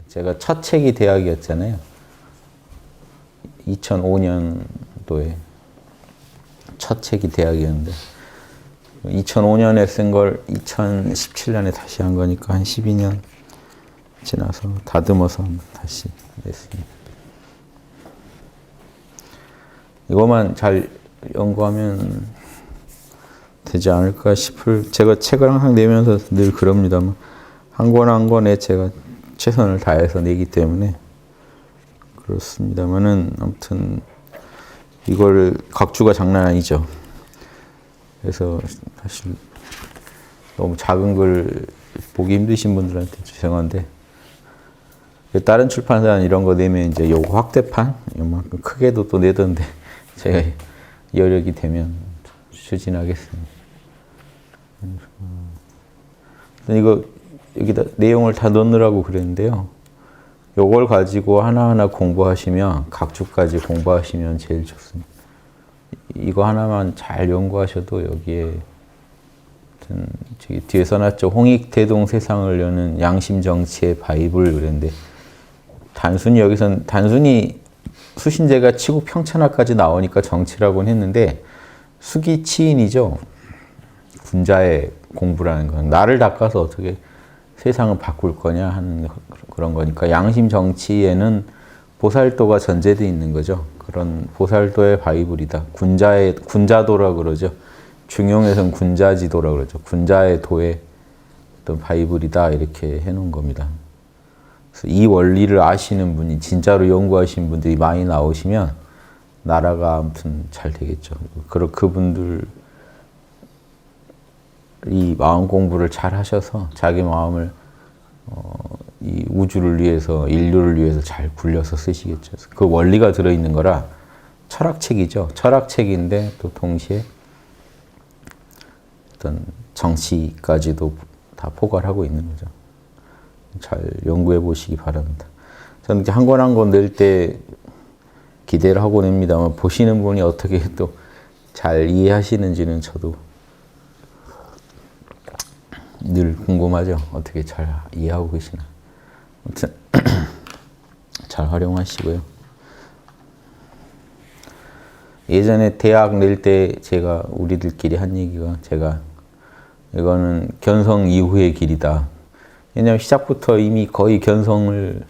제가 첫 책이 대학이었잖아요. 2005년도에 첫 책이 대학이었는데 2005년에 쓴 걸 2017년에 다시 한 거니까 한 12년 지나서 다듬어서 다시 냈습니다. 이것만 잘 연구하면 되지 않을까 싶을, 제가 책을 항상 내면서 늘 그럽니다만 한 권 한 권에 제가 최선을 다해서 내기 때문에 그렇습니다만은 아무튼 이걸 각주가 장난 아니죠. 그래서 사실 너무 작은 글 보기 힘드신 분들한테 죄송한데 다른 출판사는 이런 거 내면 이제 요거 확대판 요만큼 크게도 또 내던데 제가 여력이 되면 추진하겠습니다. 이거 여기다 내용을 다 넣느라고 그랬는데요. 요걸 가지고 하나하나 공부하시면 각주까지 공부하시면 제일 좋습니다. 이거 하나만 잘 연구하셔도 여기에 저기 뒤에 써놨죠. 홍익대동 세상을 여는 양심정치의 바이블 그랬는데 단순히 여기선 단순히 수신제가 치국 평천하까지 나오니까 정치라고는 했는데 수기치인이죠. 군자의 공부라는 건 나를 닦아서 어떻게 세상을 바꿀 거냐 하는 그런 거니까 양심 정치에는 보살도가 전제되어 있는 거죠. 그런 보살도의 바이블이다. 군자도라 그러죠. 중용에서는 군자지도라 그러죠. 군자의 도의 어떤 바이블이다 이렇게 해놓은 겁니다. 그래서 이 원리를 아시는 분이 진짜로 연구하신 분들이 많이 나오시면 나라가 아무튼 잘 되겠죠. 그분들이 마음 공부를 잘 하셔서 자기 마음을 이 우주를 위해서 인류를 위해서 잘 굴려서 쓰시겠죠. 그 원리가 들어있는 거라 철학책이죠. 철학책인데 또 동시에 어떤 정치까지도 다 포괄하고 있는 거죠. 잘 연구해 보시기 바랍니다. 저는 한 권 한 권 낼 때 기대를 하고 냅니다만 보시는 분이 어떻게 또 잘 이해하시는지는 저도 늘 궁금하죠. 어떻게 잘 이해하고 계시나. 아무튼 잘 활용하시고요. 예전에 대학 낼 때 제가 우리들끼리 한 얘기가 제가 이거는 견성 이후의 길이다. 왜냐하면 시작부터 이미 거의 견성을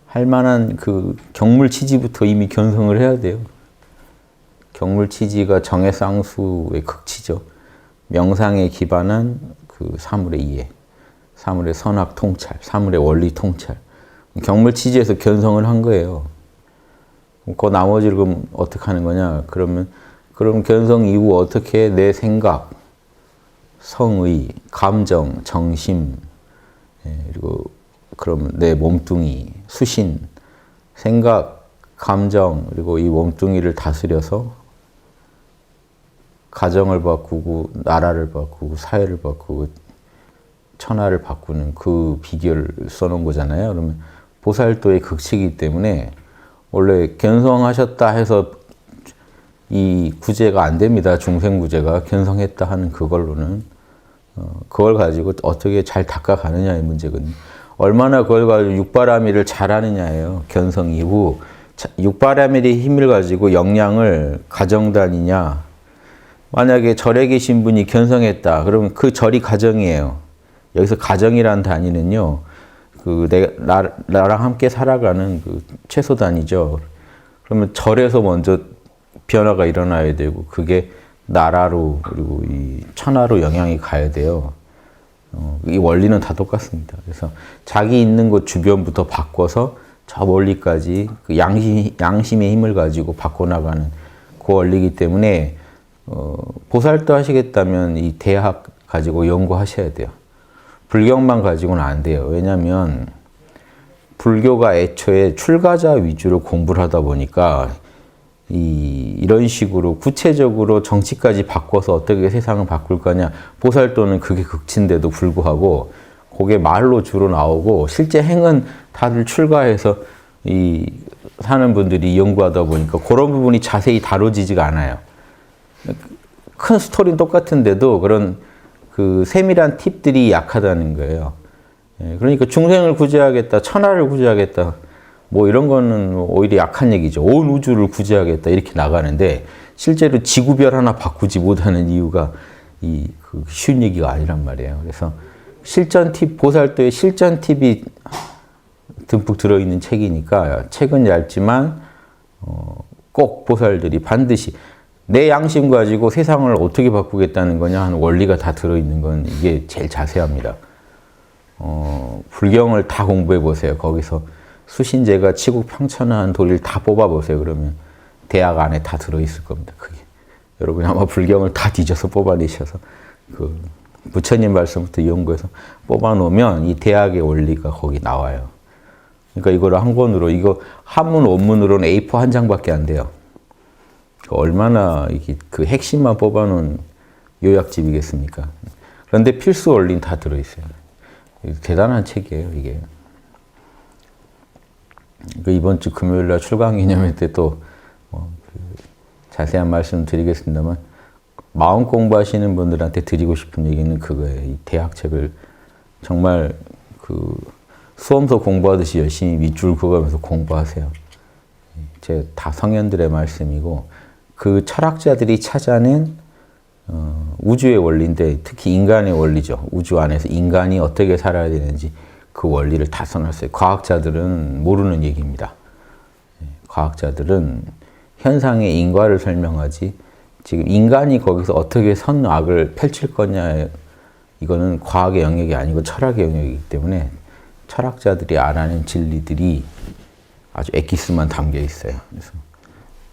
할 만한 그 경물치지부터 이미 견성을 해야 돼요. 경물치지가 정해쌍수의 극치죠. 명상에 기반한 그 사물의 이해, 사물의 선악 통찰, 사물의 원리 통찰. 경물치지에서 견성을 한 거예요. 그 나머지를 그럼 어떻게 하는 거냐? 그럼 견성 이후 어떻게 내 생각, 성의, 감정, 정심, 그리고 그러면 내 몸뚱이, 수신, 생각, 감정, 그리고 이 몸뚱이를 다스려서 가정을 바꾸고, 나라를 바꾸고, 사회를 바꾸고, 천하를 바꾸는 그 비결을 써놓은 거잖아요. 그러면 보살도의 극치이기 때문에 원래 견성하셨다 해서 이 구제가 안 됩니다. 중생구제가 견성했다 하는 그걸로는 그걸 가지고 어떻게 잘 닦아가느냐의 문제거든요. 얼마나 그걸 가지고 육바라밀을 잘하느냐예요. 견성 이후 육바라밀의 힘을 가지고 역량을 가정단이냐. 만약에 절에 계신 분이 견성했다. 그러면 그 절이 가정이에요. 여기서 가정이라는 단위는요. 나랑 함께 살아가는 그 최소단위죠. 그러면 절에서 먼저 변화가 일어나야 되고 그게 나라로 그리고 이 천하로 영향이 가야 돼요. 이 원리는 다 똑같습니다. 그래서 자기 있는 곳 주변부터 바꿔서 저 멀리까지 그 양심의 힘을 가지고 바꿔나가는 그 원리이기 때문에 보살도 하시겠다면 이 대학 가지고 연구하셔야 돼요. 불경만 가지고는 안 돼요. 왜냐하면 불교가 애초에 출가자 위주로 공부를 하다 보니까 이런 식으로 구체적으로 정치까지 바꿔서 어떻게 세상을 바꿀 거냐. 보살도는 그게 극치인데도 불구하고 그게 말로 주로 나오고 실제 행은 다들 출가해서 사는 분들이 연구하다 보니까 그런 부분이 자세히 다뤄지지가 않아요. 큰 스토리는 똑같은데도 그런 그 세밀한 팁들이 약하다는 거예요. 예, 그러니까 중생을 구제하겠다, 천하를 구제하겠다, 뭐 이런 거는 오히려 약한 얘기죠. 온 우주를 구제하겠다 이렇게 나가는데 실제로 지구별 하나 바꾸지 못하는 이유가 그 쉬운 얘기가 아니란 말이에요. 그래서 실전 팁, 보살도의 실전 팁이 듬뿍 들어있는 책이니까 책은 얇지만 꼭 보살들이 반드시 내 양심 가지고 세상을 어떻게 바꾸겠다는 거냐 하는 원리가 다 들어있는 건 이게 제일 자세합니다. 불경을 다 공부해 보세요. 거기서 수신제가 치국평천한 도리를 다 뽑아 보세요. 그러면 대학 안에 다 들어있을 겁니다. 그게 여러분이 아마 불경을 다 뒤져서 뽑아내셔서 그 부처님 말씀부터 연구해서 뽑아놓으면 이 대학의 원리가 거기 나와요. 그러니까 이거를 한 권으로, 이거 한문 원문으로는 A4 한 장밖에 안 돼요. 얼마나 이게 그 핵심만 뽑아놓은 요약집이겠습니까? 그런데 필수 원리는 다 들어있어요. 대단한 책이에요, 이게. 이번 주 금요일 날 출강기념회 때 또 자세한 말씀 드리겠습니다만, 마음 공부하시는 분들한테 드리고 싶은 얘기는 그거예요. 이 대학책을 정말 그 수험서 공부하듯이 열심히 밑줄 그어가면서 공부하세요. 제 다 성현들의 말씀이고, 그 철학자들이 찾아낸 우주의 원리인데, 특히 인간의 원리죠. 우주 안에서 인간이 어떻게 살아야 되는지 그 원리를 다 써놨어요. 과학자들은 모르는 얘기입니다. 과학자들은 현상의 인과를 설명하지, 지금 인간이 거기서 어떻게 선악을 펼칠 거냐, 이거는 과학의 영역이 아니고 철학의 영역이기 때문에 철학자들이 알아낸 진리들이 아주 엑기스만 담겨 있어요. 그래서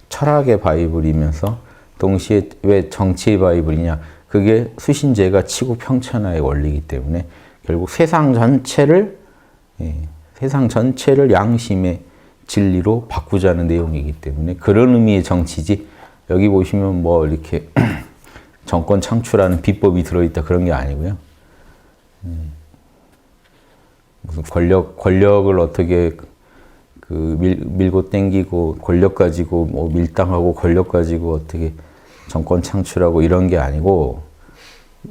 철학의 바이블이면서 동시에 왜 정치의 바이블이냐? 그게 수신제가 치국평천하의 원리이기 때문에 결국 세상 전체를 양심의 진리로 바꾸자는 내용이기 때문에 그런 의미의 정치지, 여기 보시면 뭐 이렇게 정권 창출하는 비법이 들어있다 그런 게 아니고요. 무슨 권력을 어떻게 밀고 땡기고, 권력 가지고 뭐 밀당하고, 권력 가지고 어떻게 정권 창출하고 이런 게 아니고,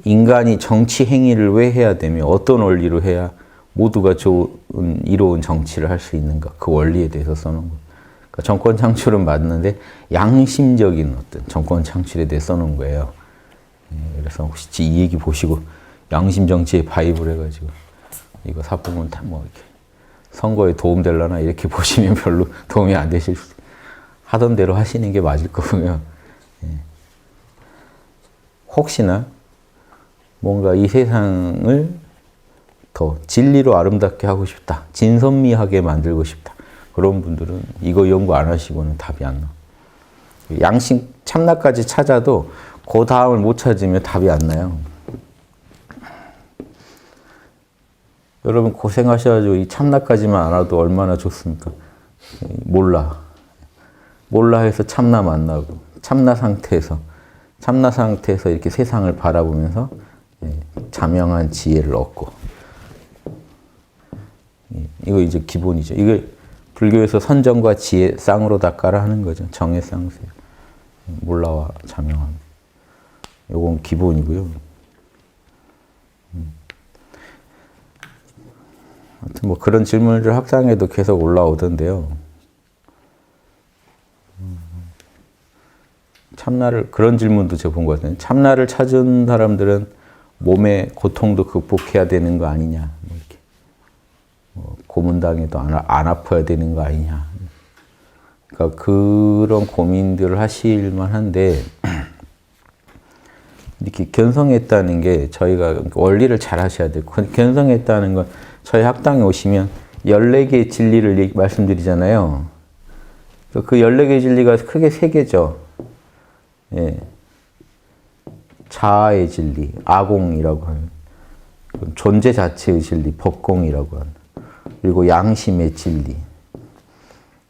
인간이 정치 행위를 왜 해야 되며 어떤 원리로 해야 모두가 좋은 이로운 정치를 할 수 있는가, 그 원리에 대해서 써놓은 거예요. 그러니까 정권 창출은 맞는데 양심적인 어떤 정권 창출에 대해 써놓은 거예요. 그래서 혹시 이 얘기 보시고 양심 정치의 바이블 해가지고 이거 사보면 다 뭐 이렇게 선거에 도움되려나 이렇게 보시면 별로 도움이 안 되실 수, 하던 대로 하시는 게 맞을 거고요. 혹시나 뭔가 이 세상을 더 진리로 아름답게 하고 싶다, 진선미하게 만들고 싶다, 그런 분들은 이거 연구 안 하시고는 답이 안 나와. 양심 참나까지 찾아도 그 다음을 못 찾으면 답이 안 나요. 여러분 고생하셔가지고 이 참나까지만 알아도 얼마나 좋습니까? 몰라 해서 참나 만나고, 참나 상태에서 이렇게 세상을 바라보면서 자명한 지혜를 얻고, 이거 이제 기본이죠. 이게 불교에서 선정과 지혜 쌍으로 닦아라 하는 거죠. 정의 쌍세, 몰라와 자명함. 요건 기본이고요. 하여튼 뭐 그런 질문들 학상에도 계속 올라오던데요. 참나를, 그런 질문도 제가 본 것 같아요. 참나를 찾은 사람들은 몸의 고통도 극복해야 되는 거 아니냐, 뭐 이렇게. 고문당해도 안 아파야 되는 거 아니냐. 그러니까 그런 고민들을 하실만 한데, 이렇게 견성했다는 게, 저희가 원리를 잘 하셔야 돼요. 견성했다는 건 저희 학당에 오시면 14개의 진리를 말씀드리잖아요. 그 14개의 진리가 크게 3개죠. 자아의 진리, 아공이라고 하는, 존재 자체의 진리, 법공이라고 하는, 그리고 양심의 진리.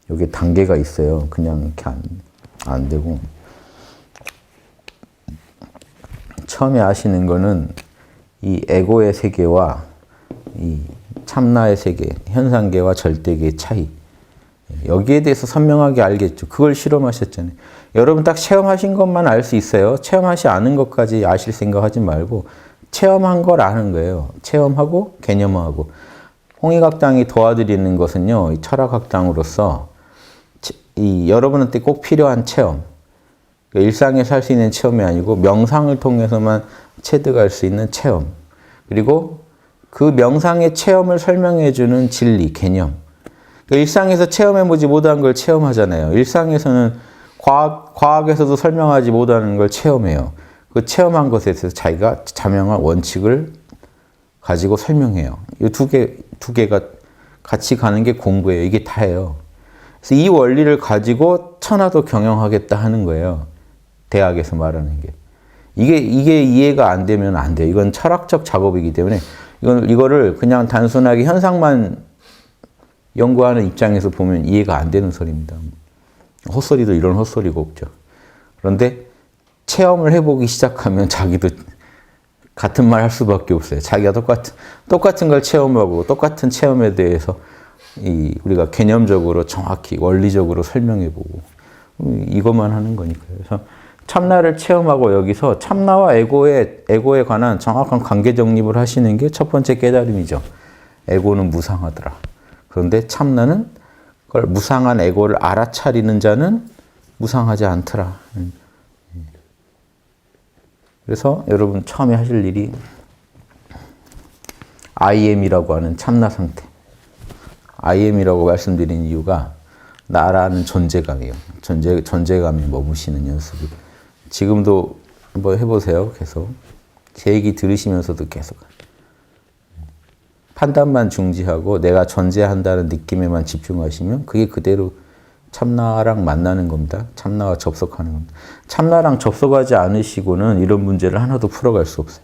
여기 단계가 있어요. 그냥 이렇게 안 되고. 처음에 아시는 거는 이 에고의 세계와 이 참나의 세계, 현상계와 절대계의 차이. 여기에 대해서 선명하게 알겠죠. 그걸 실험하셨잖아요. 여러분 딱 체험하신 것만 알 수 있어요. 체험하지 않은 것까지 아실 생각하지 말고 체험한 걸 아는 거예요. 체험하고 개념하고. 홍익학당이 도와드리는 것은요, 이 철학학당으로서 여러분한테 꼭 필요한 체험, 그러니까 일상에서 할 수 있는 체험이 아니고 명상을 통해서만 체득할 수 있는 체험, 그리고 그 명상의 체험을 설명해주는 진리, 개념. 그러니까 일상에서 체험해보지 못한 걸 체험하잖아요. 일상에서는 과학에서도 설명하지 못하는 걸 체험해요. 그 체험한 것에 대해서 자기가 자명한 원칙을 가지고 설명해요. 이 두 개가 같이 가는 게 공부예요. 이게 다예요. 그래서 이 원리를 가지고 천하도 경영하겠다 하는 거예요. 대학에서 말하는 게. 이게 이해가 안 되면 안 돼요. 이건 철학적 작업이기 때문에 이거를 그냥 단순하게 현상만 연구하는 입장에서 보면 이해가 안 되는 소리입니다. 헛소리도 이런 헛소리가 없죠. 그런데 체험을 해보기 시작하면 자기도 같은 말 할 수밖에 없어요. 자기가 똑같은 걸 체험하고 똑같은 체험에 대해서 우리가 개념적으로 정확히 원리적으로 설명해보고 이것만 하는 거니까요. 그래서 참나를 체험하고 여기서 참나와 에고에 관한 정확한 관계 정립을 하시는 게 첫 번째 깨달음이죠. 에고는 무상하더라. 그런데 참나는 그걸 무상한 에고를 알아차리는 자는 무상하지 않더라. 그래서 여러분 처음에 하실 일이 I am이라고 하는 참나 상태. I am이라고 말씀드린 이유가 나라는 존재감이에요. 존재감에 머무시는 연습을. 지금도 한번 해보세요. 계속. 제 얘기 들으시면서도 계속. 판단만 중지하고 내가 존재한다는 느낌에만 집중하시면 그게 그대로 참나랑 만나는 겁니다. 참나와 접속하는 겁니다. 참나랑 접속하지 않으시고는 이런 문제를 하나도 풀어갈 수 없어요.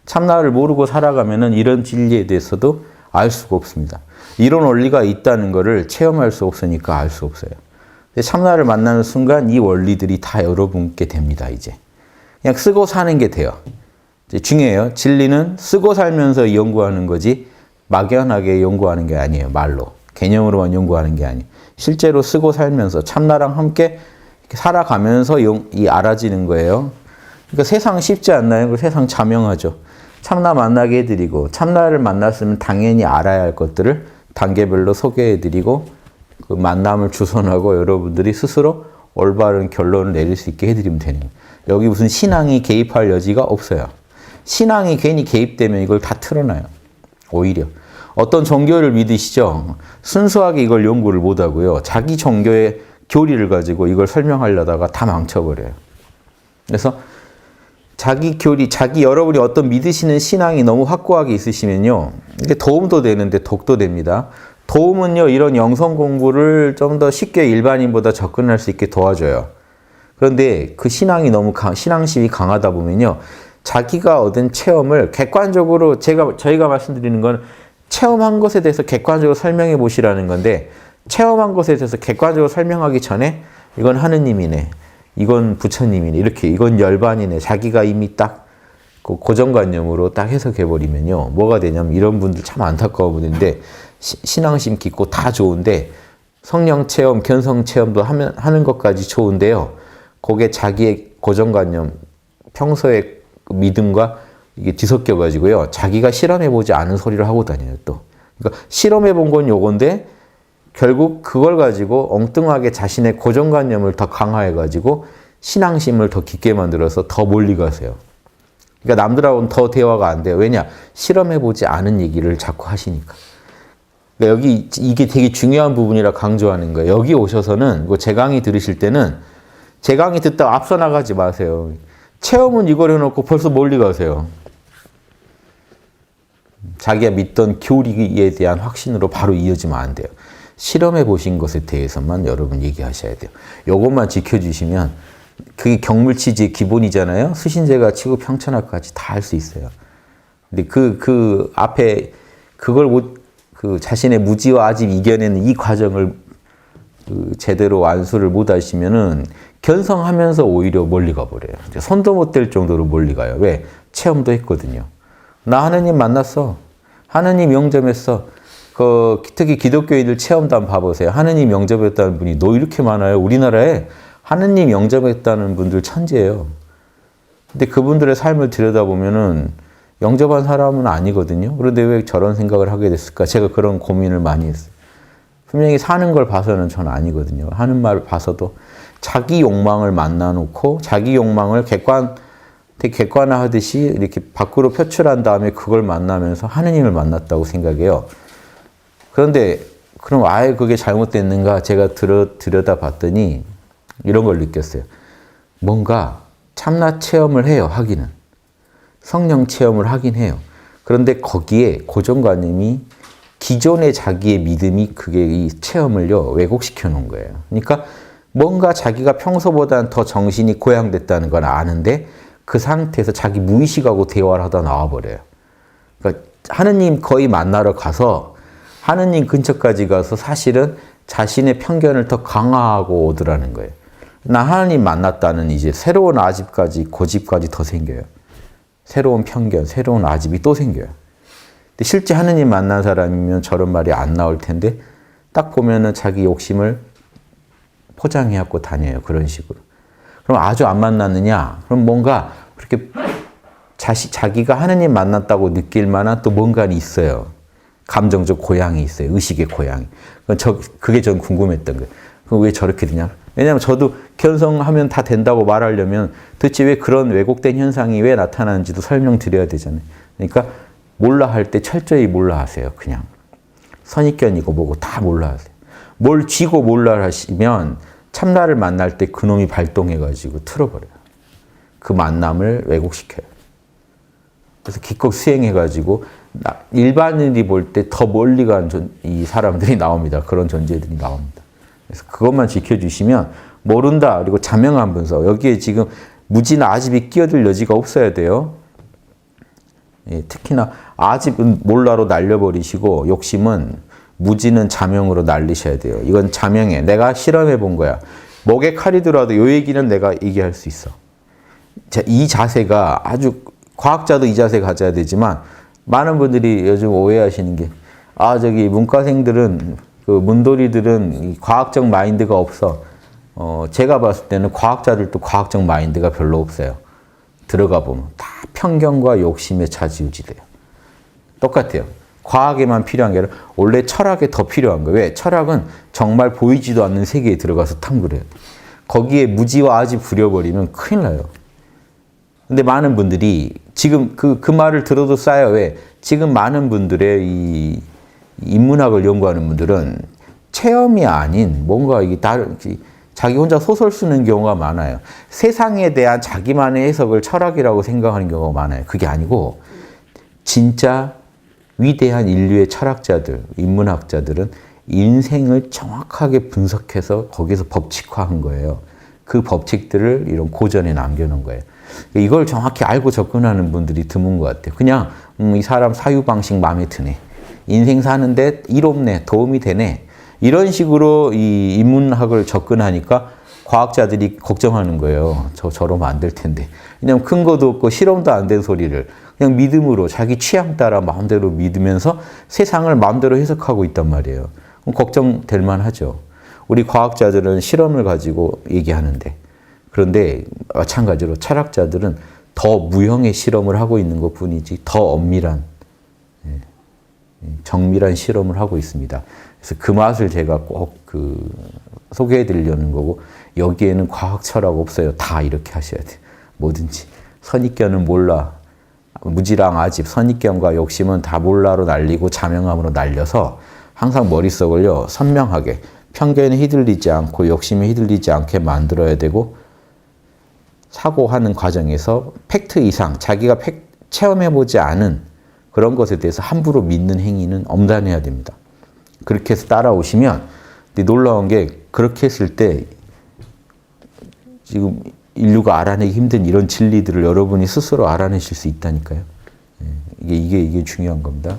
참나를 모르고 살아가면은 이런 진리에 대해서도 알 수가 없습니다. 이런 원리가 있다는 것을 체험할 수 없으니까 알 수 없어요. 참나를 만나는 순간 이 원리들이 다 여러분께 됩니다. 이제 그냥 쓰고 사는 게 돼요. 이제 중요해요. 진리는 쓰고 살면서 연구하는 거지 막연하게 연구하는 게 아니에요. 말로 개념으로만 연구하는 게 아니에요. 실제로 쓰고 살면서 참나랑 함께 살아가면서 알아지는 거예요. 그러니까 세상 쉽지 않나요? 세상 자명하죠. 참나 만나게 해드리고 참나를 만났으면 당연히 알아야 할 것들을 단계별로 소개해드리고 그 만남을 주선하고 여러분들이 스스로 올바른 결론을 내릴 수 있게 해드리면 되는 거예요. 여기 무슨 신앙이 개입할 여지가 없어요. 신앙이 괜히 개입되면 이걸 다 틀어놔요. 오히려. 어떤 종교를 믿으시죠? 순수하게 이걸 연구를 못하고요. 자기 종교의 교리를 가지고 이걸 설명하려다가 다 망쳐버려요. 그래서 자기 교리, 여러분이 어떤 믿으시는 신앙이 너무 확고하게 있으시면요. 이게 도움도 되는데 독도 됩니다. 도움은요, 이런 영성 공부를 좀 더 쉽게 일반인보다 접근할 수 있게 도와줘요. 그런데 그 신앙이 너무 신앙심이 강하다 보면요. 자기가 얻은 체험을 객관적으로 저희가 말씀드리는 건 체험한 것에 대해서 객관적으로 설명해 보시라는 건데 체험한 것에 대해서 객관적으로 설명하기 전에 이건 하느님이네. 이건 부처님이네. 이렇게 이건 열반이네. 자기가 이미 딱 고정관념으로 딱 해석해버리면요. 뭐가 되냐면 이런 분들 참 안타까워 보는데 신앙심 깊고 다 좋은데 성령 체험, 견성 체험도 하는 것까지 좋은데요. 그게 자기의 고정관념, 평소의 믿음과 이게 뒤섞여가지고요. 자기가 실험해보지 않은 소리를 하고 다녀요, 또. 그러니까 실험해본 건 요건데 결국 그걸 가지고 엉뚱하게 자신의 고정관념을 더 강화해가지고 신앙심을 더 깊게 만들어서 더 멀리 가세요. 그러니까 남들하고는 더 대화가 안 돼요. 왜냐? 실험해보지 않은 얘기를 자꾸 하시니까. 그러니까 여기 이게 되게 중요한 부분이라 강조하는 거예요. 여기 오셔서는 제 강의 들으실 때는 제 강의 듣다가 앞서 나가지 마세요. 체험은 이걸 해놓고 벌써 멀리 가세요. 자기가 믿던 교리에 대한 확신으로 바로 이어지면 안 돼요. 실험해 보신 것에 대해서만 여러분 얘기하셔야 돼요. 요것만 지켜주시면 그게 경물치지의 기본이잖아요. 수신제가 치고 평천하까지 다 할 수 있어요. 근데 그 앞에 그걸 자신의 무지와 아집 이겨내는 이 과정을 제대로 완수를 못 하시면은 견성하면서 오히려 멀리 가버려요. 손도 못 댈 정도로 멀리 가요. 왜? 체험도 했거든요. 나 하느님 만났어. 하느님 영접했어. 특히 기독교인들 체험도 한번 봐보세요. 하느님 영접했다는 분이 이렇게 많아요. 우리나라에 하느님 영접했다는 분들 천재예요. 근데 그분들의 삶을 들여다보면은 영접한 사람은 아니거든요. 그런데 왜 저런 생각을 하게 됐을까? 제가 그런 고민을 많이 했어요. 분명히 사는 걸 봐서는 저는 아니거든요. 하는 말을 봐서도 자기 욕망을 만나놓고 자기 욕망을 객관화하듯이 이렇게 밖으로 표출한 다음에 그걸 만나면서 하느님을 만났다고 생각해요. 그런데 그럼 아예 그게 잘못됐는가? 제가 들여다봤더니 이런 걸 느꼈어요. 뭔가 참나 체험을 해요, 하기는. 성령 체험을 하긴 해요. 그런데 거기에 고정관념이 기존의 자기의 믿음이 그게 이 체험을요, 왜곡시켜 놓은 거예요. 그러니까 뭔가 자기가 평소보다는 더 정신이 고양됐다는 건 아는데 그 상태에서 자기 무의식하고 대화를 하다 나와버려요. 그러니까 하느님 거의 만나러 가서 하느님 근처까지 가서 사실은 자신의 편견을 더 강화하고 오더라는 거예요. 나 하느님 만났다는 이제 새로운 아집까지, 고집까지 더 생겨요. 새로운 편견, 새로운 아집이 또 생겨요. 근데 실제 하느님 만난 사람이면 저런 말이 안 나올 텐데 딱 보면은 자기 욕심을 포장해갖고 다녀요. 그런 식으로. 그럼 아주 안 만났느냐? 그럼 뭔가 그렇게 자기가 하느님 만났다고 느낄 만한 또 뭔가 있어요. 감정적 고향이 있어요. 의식의 고향이. 그게 전 궁금했던 거예요. 그럼 왜 저렇게 되냐? 왜냐하면 저도 견성하면 다 된다고 말하려면 도대체 왜 그런 왜곡된 현상이 왜 나타나는지도 설명드려야 되잖아요. 그러니까 몰라 할 때 철저히 몰라 하세요. 그냥. 선입견이고 뭐고 다 몰라 하세요. 뭘 쥐고 몰라 하시면 참나를 만날 때 그놈이 발동해가지고 틀어버려요. 그 만남을 왜곡시켜요. 그래서 기껏 수행해가지고 일반인이 볼 때 더 멀리 간 이 사람들이 나옵니다. 그런 존재들이 나옵니다. 그래서 그것만 지켜주시면 모른다. 그리고 자명한 분석. 여기에 지금 무지나 아집이 끼어들 여지가 없어야 돼요. 예, 특히나 아집은 몰라로 날려버리시고 욕심은 무지는 자명으로 날리셔야 돼요. 이건 자명해. 내가 실험해 본 거야. 목에 칼이 들어와도 이 얘기는 내가 얘기할 수 있어. 이 자세가 아주 과학자도 이 자세 가져야 되지만 많은 분들이 요즘 오해하시는 게 저기 문과생들은 그 문돌이들은 과학적 마인드가 없어. 제가 봤을 때는 과학자들도 과학적 마인드가 별로 없어요. 들어가 보면 다 편견과 욕심에 좌지우지돼요. 똑같아요. 과학에만 필요한 게 아니라 원래 철학에 더 필요한 거예요. 왜? 철학은 정말 보이지도 않는 세계에 들어가서 탐구를 해요. 거기에 무지와 아집 부려버리면 큰일 나요. 근데 많은 분들이 지금 그 말을 들어도 싸요. 왜? 지금 많은 분들의 이 인문학을 연구하는 분들은 체험이 아닌 뭔가 이게 다른 자기 혼자 소설 쓰는 경우가 많아요. 세상에 대한 자기만의 해석을 철학이라고 생각하는 경우가 많아요. 그게 아니고 진짜 위대한 인류의 철학자들, 인문학자들은 인생을 정확하게 분석해서 거기서 법칙화한 거예요. 그 법칙들을 이런 고전에 남겨놓은 거예요. 이걸 정확히 알고 접근하는 분들이 드문 것 같아요. 그냥 이 사람 사유방식 마음에 드네. 인생 사는데 이롭네. 도움이 되네. 이런 식으로 이 인문학을 접근하니까 과학자들이 걱정하는 거예요. 저러면 안 될 텐데. 왜냐면 근거도 없고 실험도 안 된 소리를 그냥 믿음으로 자기 취향 따라 마음대로 믿으면서 세상을 마음대로 해석하고 있단 말이에요. 그럼 걱정될 만하죠. 우리 과학자들은 실험을 가지고 얘기하는데 그런데 마찬가지로 철학자들은 더 무형의 실험을 하고 있는 것뿐이지 더 엄밀한 정밀한 실험을 하고 있습니다. 그래서 그 맛을 제가 꼭 소개해 드리려는 거고 여기에는 과학 철학 없어요. 다 이렇게 하셔야 돼요. 뭐든지. 선입견은 몰라. 무지랑 아집, 선입견과 욕심은 다 몰라로 날리고 자명함으로 날려서 항상 머릿속을요. 선명하게 편견에 휘둘리지 않고 욕심에 휘둘리지 않게 만들어야 되고 사고하는 과정에서 팩트 이상 자기가 체험해보지 않은 그런 것에 대해서 함부로 믿는 행위는 엄단해야 됩니다. 그렇게 해서 따라오시면 놀라운 게 그렇게 했을 때 지금 인류가 알아내기 힘든 이런 진리들을 여러분이 스스로 알아내실 수 있다니까요. 이게 중요한 겁니다.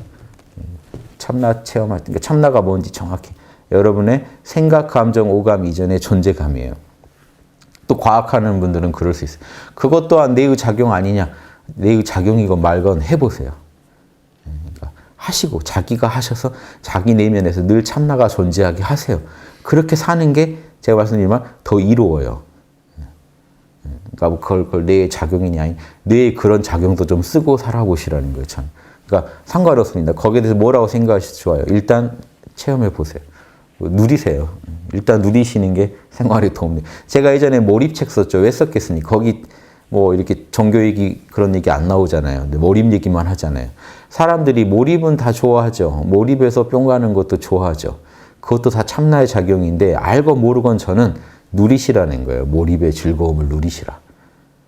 참나 체험할 때, 그러니까 참나가 뭔지 정확히 여러분의 생각, 감정, 오감 이전의 존재감이에요. 또 과학하는 분들은 그럴 수 있어요. 그것 또한 내의 작용 아니냐? 내의 작용이건 말건 해보세요. 그러니까 하시고 자기가 하셔서 자기 내면에서 늘 참나가 존재하게 하세요. 그렇게 사는 게 제가 말씀드리지만 더 이로워요. 그러니까 그걸 뇌의 작용이냐 아니 뇌의 그런 작용도 좀 쓰고 살아보시라는 거예요. 참. 그러니까 상관없습니다. 거기에 대해서 뭐라고 생각하셔도 좋아요. 일단 체험해 보세요. 누리세요. 일단 누리시는 게 생활에 도움돼요. 제가 예전에 몰입책 썼죠. 왜 썼겠습니까? 거기 뭐 이렇게 종교 얘기 그런 얘기 안 나오잖아요. 근데 몰입 얘기만 하잖아요. 사람들이 몰입은 다 좋아하죠. 몰입해서 뿅 가는 것도 좋아하죠. 그것도 다 참나의 작용인데 알고 모르건 저는 누리시라는 거예요. 몰입의 즐거움을 누리시라.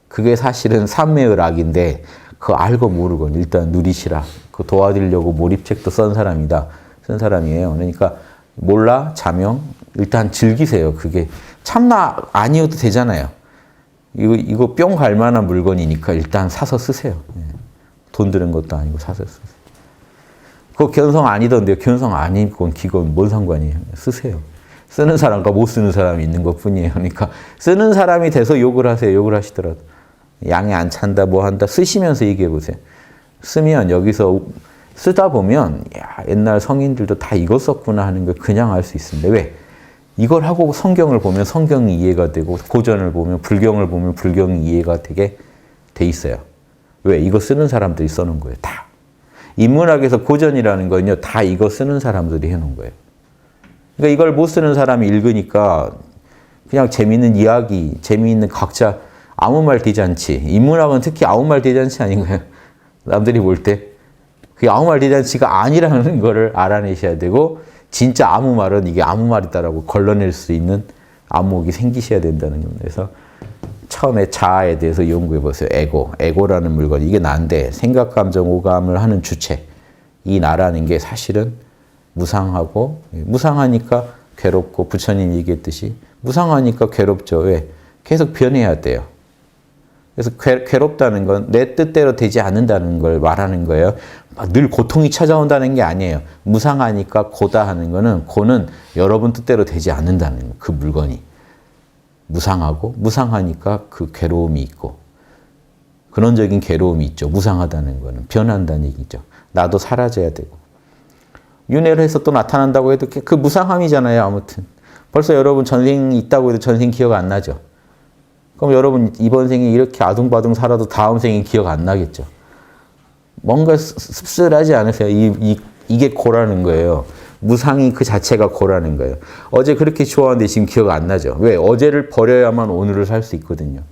그게 사실은 삼매의 악인데 그 알고 모르건 일단 누리시라. 그 도와드리려고 몰입책도 쓴 사람이다. 쓴 사람이에요. 그러니까 몰라, 자명, 일단 즐기세요. 그게 참나 아니어도 되잖아요. 이거 뿅 갈 만한 물건이니까 일단 사서 쓰세요. 돈 드는 것도 아니고 사서 쓰세요. 그거 견성 아니던데요. 견성 아니건 기건 뭔 상관이에요. 쓰세요. 쓰는 사람과 못 쓰는 사람이 있는 것 뿐이에요. 그러니까 쓰는 사람이 돼서 욕을 하세요. 욕을 하시더라도. 양이 안 찬다, 뭐 한다. 쓰시면서 얘기해 보세요. 쓰면 여기서 쓰다 보면 야, 옛날 성인들도 다 이거 썼구나 하는 걸 그냥 알 수 있습니다. 왜? 이걸 하고 성경을 보면 성경이 이해가 되고 고전을 보면 불경을 보면 불경이 이해가 되게 돼 있어요. 왜? 이거 쓰는 사람들이 써놓은 거예요. 다. 인문학에서 고전이라는 건요. 다 이거 쓰는 사람들이 해놓은 거예요. 그러니까 이걸 못 쓰는 사람이 읽으니까 그냥 재미있는 이야기, 재미있는 각자 아무 말 대잔치. 인문학은 특히 아무 말 대잔치 아닌가요? 남들이 볼 때. 그게 아무 말 대잔치가 아니라는 거를 알아내셔야 되고 진짜 아무 말은 이게 아무 말이다라고 걸러낼 수 있는 안목이 생기셔야 된다는 겁니다. 그래서 처음에 자아에 대해서 연구해 보세요. 에고. 에고라는 물건. 이게 나인데 생각, 감정, 오감을 하는 주체. 이 나라는 게 사실은 무상하고 무상하니까 괴롭고 부처님 얘기했듯이 무상하니까 괴롭죠. 왜? 계속 변해야 돼요. 그래서 괴롭다는 건 내 뜻대로 되지 않는다는 걸 말하는 거예요. 늘 고통이 찾아온다는 게 아니에요. 무상하니까 고다 하는 거는 고는 여러분 뜻대로 되지 않는다는 거예요. 그 물건이. 무상하고 무상하니까 그 괴로움이 있고 근원적인 괴로움이 있죠. 무상하다는 거는 변한다는 얘기죠. 나도 사라져야 되고. 윤회를 해서 또 나타난다고 해도 그 무상함이잖아요. 아무튼. 벌써 여러분 전생이 있다고 해도 전생 기억 안 나죠. 그럼 여러분 이번 생에 이렇게 아둥바둥 살아도 다음 생에 기억 안 나겠죠. 뭔가 씁쓸하지 않으세요? 이게 고라는 거예요. 무상이 그 자체가 고라는 거예요. 어제 그렇게 좋아하는데 지금 기억 안 나죠. 왜? 어제를 버려야만 오늘을 살 수 있거든요.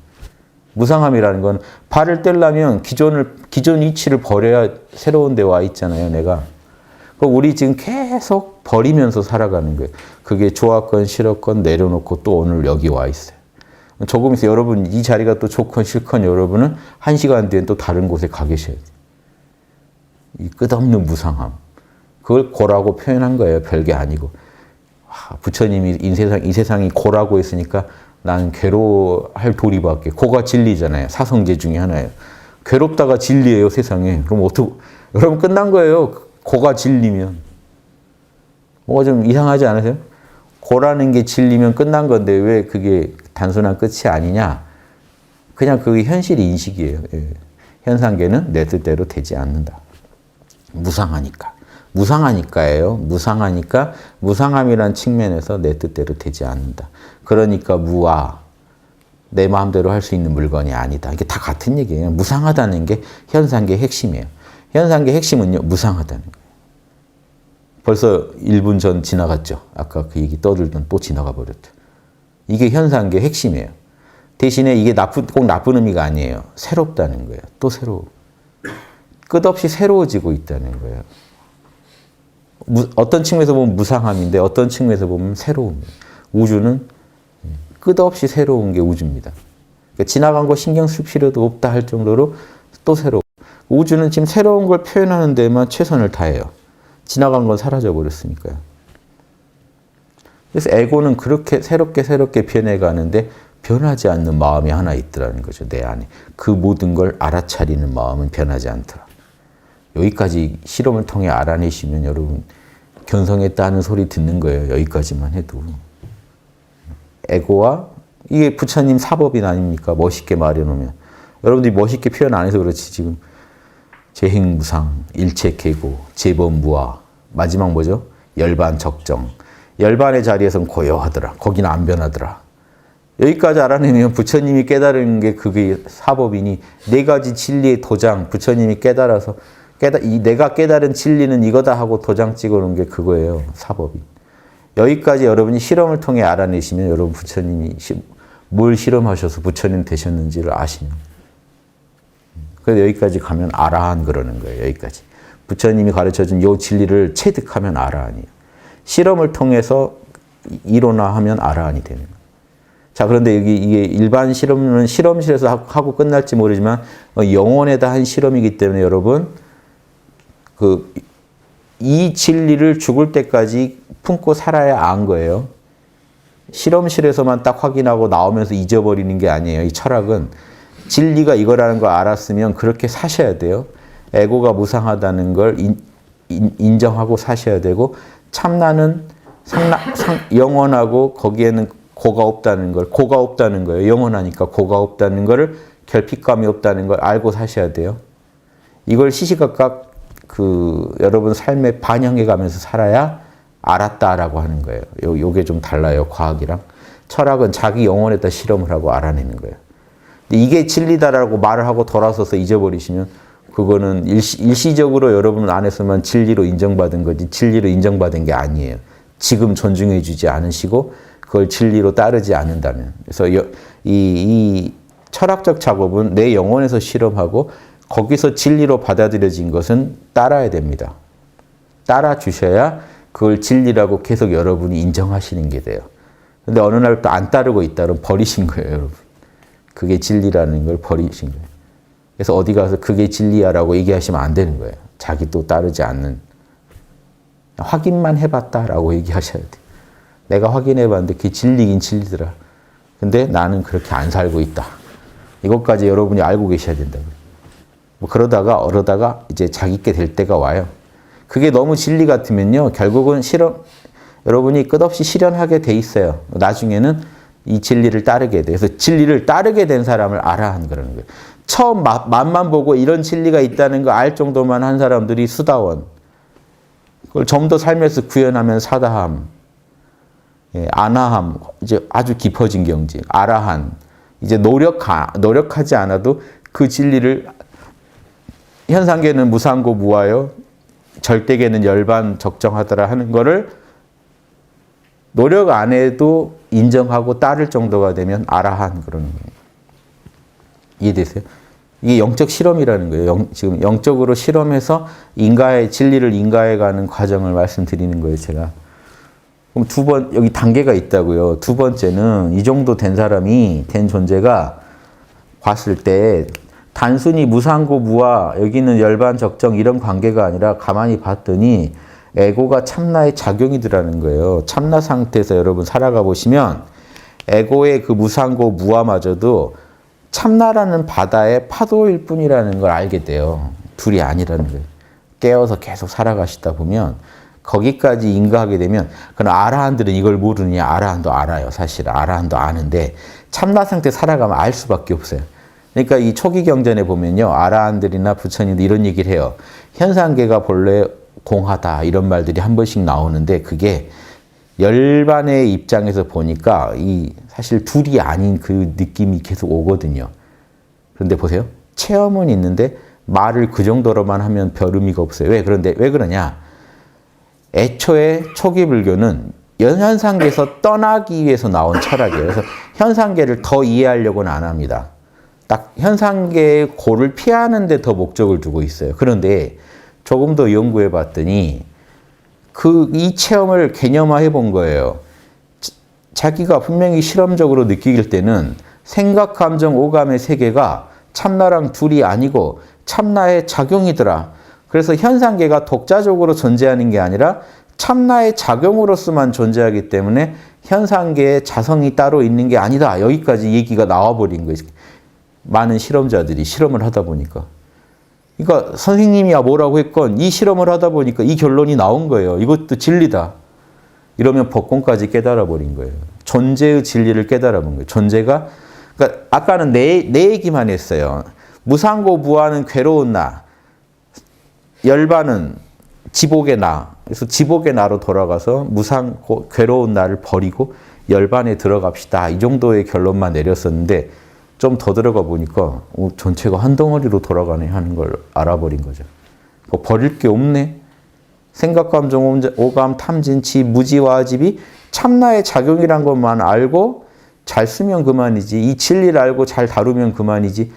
무상함이라는 건 발을 떼려면 기존 위치를 버려야 새로운 데 와 있잖아요. 내가. 우리 지금 계속 버리면서 살아가는 거예요. 그게 좋았건 싫었건 내려놓고 또 오늘 여기 와 있어요. 조금 있어 여러분 이 자리가 또 좋건 싫건 여러분은 1시간 뒤엔 또 다른 곳에 가 계셔야 돼요. 이 끝없는 무상함. 그걸 고라고 표현한 거예요. 별게 아니고. 부처님이 이 세상이 고라고 했으니까 나는 괴로워할 도리밖에. 고가 진리잖아요. 사성제 중에 하나예요. 괴롭다가 진리예요. 세상에. 그럼 어떻게 여러분 끝난 거예요. 고가 진리면. 뭐가 좀 이상하지 않으세요? 고라는 게 진리면 끝난 건데 왜 그게 단순한 끝이 아니냐? 그냥 그게 현실 인식이에요. 예. 현상계는 내 뜻대로 되지 않는다. 무상하니까. 무상하니까예요. 무상하니까 무상함이란 측면에서 내 뜻대로 되지 않는다. 그러니까 무아. 내 마음대로 할 수 있는 물건이 아니다. 이게 다 같은 얘기예요. 무상하다는 게 현상계의 핵심이에요. 현상계의 핵심은요. 무상하다는 거예요. 벌써 1분 전 지나갔죠. 아까 그 얘기 떠들던 또 지나가 버렸죠. 이게 현상계의 핵심이에요. 대신에 이게 꼭 나쁜 의미가 아니에요. 새롭다는 거예요. 또 새로워. 끝없이 새로워지고 있다는 거예요. 어떤 측면에서 보면 무상함인데 어떤 측면에서 보면 새로움이에요. 우주는 끝없이 새로운 게 우주입니다. 그러니까 지나간 거 신경 쓸 필요도 없다 할 정도로 또 새로워. 우주는 지금 새로운 걸 표현하는 데만 최선을 다해요. 지나간 건 사라져 버렸으니까요. 그래서 에고는 그렇게 새롭게 변해가는데 변하지 않는 마음이 하나 있더라는 거죠. 내 안에. 그 모든 걸 알아차리는 마음은 변하지 않더라. 여기까지 실험을 통해 알아내시면 여러분 견성했다는 소리 듣는 거예요. 여기까지만 해도. 에고와 이게 부처님 사법인 아닙니까? 멋있게 말해놓으면. 여러분들이 멋있게 표현 안 해서 그렇지 지금 재행무상, 일체계고, 재범무아, 마지막 뭐죠? 열반 적정. 열반의 자리에서는 고요하더라. 거기는 안 변하더라. 여기까지 알아내면 부처님이 깨달은 게 그게 사법이니 네 가지 진리의 도장 부처님이 깨달아서 내가 깨달은 진리는 이거다 하고 도장 찍어놓은 게 그거예요. 사법이. 여기까지 여러분이 실험을 통해 알아내시면 여러분 부처님이 뭘 실험하셔서 부처님 되셨는지를 아시는 거예요. 그래서 여기까지 가면 아라한 그러는 거예요. 여기까지. 부처님이 가르쳐준 요 진리를 체득하면 아라한이에요. 실험을 통해서 이론화하면 아라한이 되는 거예요. 자, 그런데 여기 이게 일반 실험은 실험실에서 하고 끝날지 모르지만 영혼에다 한 실험이기 때문에 여러분 이 진리를 죽을 때까지 품고 살아야 안 거예요. 실험실에서만 딱 확인하고 나오면서 잊어버리는 게 아니에요. 이 철학은 진리가 이거라는 걸 알았으면 그렇게 사셔야 돼요. 에고가 무상하다는 걸 인정하고 사셔야 되고 참나는 영원하고 거기에는 고가 없다는 거예요. 영원하니까 고가 없다는 거를 결핍감이 없다는 걸 알고 사셔야 돼요. 이걸 시시각각 여러분 삶에 반영해 가면서 살아야 알았다라고 하는 거예요. 요게 좀 달라요. 과학이랑. 철학은 자기 영혼에다 실험을 하고 알아내는 거예요. 근데 이게 진리다라고 말을 하고 돌아서서 잊어버리시면 그거는 일시적으로 여러분 안에서만 진리로 인정받은 거지 진리로 인정받은 게 아니에요. 지금 존중해 주지 않으시고 그걸 진리로 따르지 않는다면. 그래서 이 철학적 작업은 내 영혼에서 실험하고 거기서 진리로 받아들여진 것은 따라야 됩니다. 따라 주셔야 그걸 진리라고 계속 여러분이 인정하시는 게 돼요. 근데 어느 날 또 안 따르고 있다면 버리신 거예요, 여러분. 그게 진리라는 걸 버리신 거예요. 그래서 어디 가서 그게 진리야라고 얘기하시면 안 되는 거예요. 자기 또 따르지 않는. 확인만 해봤다라고 얘기하셔야 돼요. 내가 확인해봤는데 그게 진리긴 진리더라. 근데 나는 그렇게 안 살고 있다. 이것까지 여러분이 알고 계셔야 된다고요. 뭐 어러다가 이제 자기께 될 때가 와요. 그게 너무 진리 같으면요. 결국은 여러분이 끝없이 실현하게 돼 있어요. 나중에는 이 진리를 따르게 돼. 그래서 진리를 따르게 된 사람을 알아한 그러는 거예요. 처음 맛만 보고 이런 진리가 있다는 거 알 정도만 한 사람들이 수다원. 그걸 좀 더 삶에서 구현하면 사다함, 안하함, 이제 아주 깊어진 경지, 아라한. 이제 노력하지 않아도 그 진리를 현상계는 무상고 무아요. 절대계는 열반 적정하더라 하는 거를 노력 안 해도 인정하고 따를 정도가 되면 아라한 그런 거예요. 이해되세요? 이게 영적 실험이라는 거예요. 지금 영적으로 실험해서 진리를 인가해가는 과정을 말씀드리는 거예요, 제가. 그럼 여기 단계가 있다고요. 두 번째는 이 정도 된 존재가 봤을 때 단순히 무상고 무아, 여기는 열반 적정 이런 관계가 아니라 가만히 봤더니 에고가 참나의 작용이더라는 거예요. 참나 상태에서 여러분 살아가 보시면 에고의 그 무상고 무아마저도 참나라는 바다의 파도일 뿐이라는 걸 알게 돼요. 둘이 아니라는 거예요. 깨어서 계속 살아가시다 보면 거기까지 인가하게 되면 그럼 아라한들은 이걸 모르느냐? 아라한도 알아요. 사실 아라한도 아는데 참나 상태 살아가면 알 수밖에 없어요. 그러니까 이 초기 경전에 보면요. 아라한들이나 부처님도 이런 얘기를 해요. 현상계가 본래 공하다 이런 말들이 한 번씩 나오는데 그게 열반의 입장에서 보니까 사실 둘이 아닌 그 느낌이 계속 오거든요. 그런데 보세요. 체험은 있는데 말을 그 정도로만 하면 별 의미가 없어요. 왜 그러냐? 애초에 초기 불교는 현상계에서 떠나기 위해서 나온 철학이에요. 그래서 현상계를 더 이해하려고는 안 합니다. 딱 현상계의 고를 피하는 데 더 목적을 두고 있어요. 그런데 조금 더 연구해 봤더니 이 체험을 개념화해 본 거예요. 자기가 분명히 실험적으로 느낄 때는 생각, 감정, 오감의 세계가 참나랑 둘이 아니고 참나의 작용이더라. 그래서 현상계가 독자적으로 존재하는 게 아니라 참나의 작용으로서만 존재하기 때문에 현상계의 자성이 따로 있는 게 아니다. 여기까지 얘기가 나와버린 거예요. 많은 실험자들이 실험을 하다 보니까. 그러니까 선생님이야 뭐라고 했건 이 실험을 하다 보니까 이 결론이 나온 거예요. 이것도 진리다. 이러면 법권까지 깨달아 버린 거예요. 존재의 진리를 깨달아 본 거예요. 존재가 그러니까 아까는 내 얘기만 했어요. 무상고 무아는 괴로운 나. 열반은 지복의 나. 그래서 지복의 나로 돌아가서 괴로운 나를 버리고 열반에 들어갑시다. 이 정도의 결론만 내렸었는데 좀 더 들어가 보니까 전체가 한 덩어리로 돌아가네 하는 걸 알아버린 거죠. 버릴 게 없네. 생각, 감정, 오감, 탐, 진치, 무지와집이 참나의 작용이란 것만 알고 잘 쓰면 그만이지. 이 진리를 알고 잘 다루면 그만이지.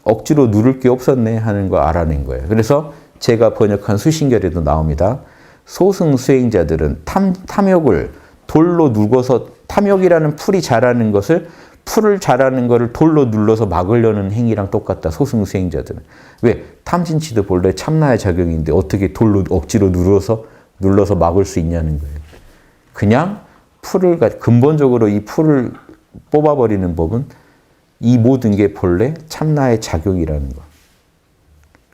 억지로 누를 게 없었네 하는 거 알아낸 거예요. 그래서 제가 번역한 수신결에도 나옵니다. 소승 수행자들은 탐욕을 돌로 누궈서 탐욕이라는 풀이 자라는 것을 풀을 자라는 것을 돌로 눌러서 막으려는 행위랑 똑같다. 소승 수행자들은. 왜? 탐진치도 본래 참나의 작용인데 어떻게 돌로 억지로 눌러서 막을 수 있냐는 거예요. 그냥 풀을 근본적으로 이 풀을 뽑아버리는 법은 이 모든 게 본래 참나의 작용이라는 거.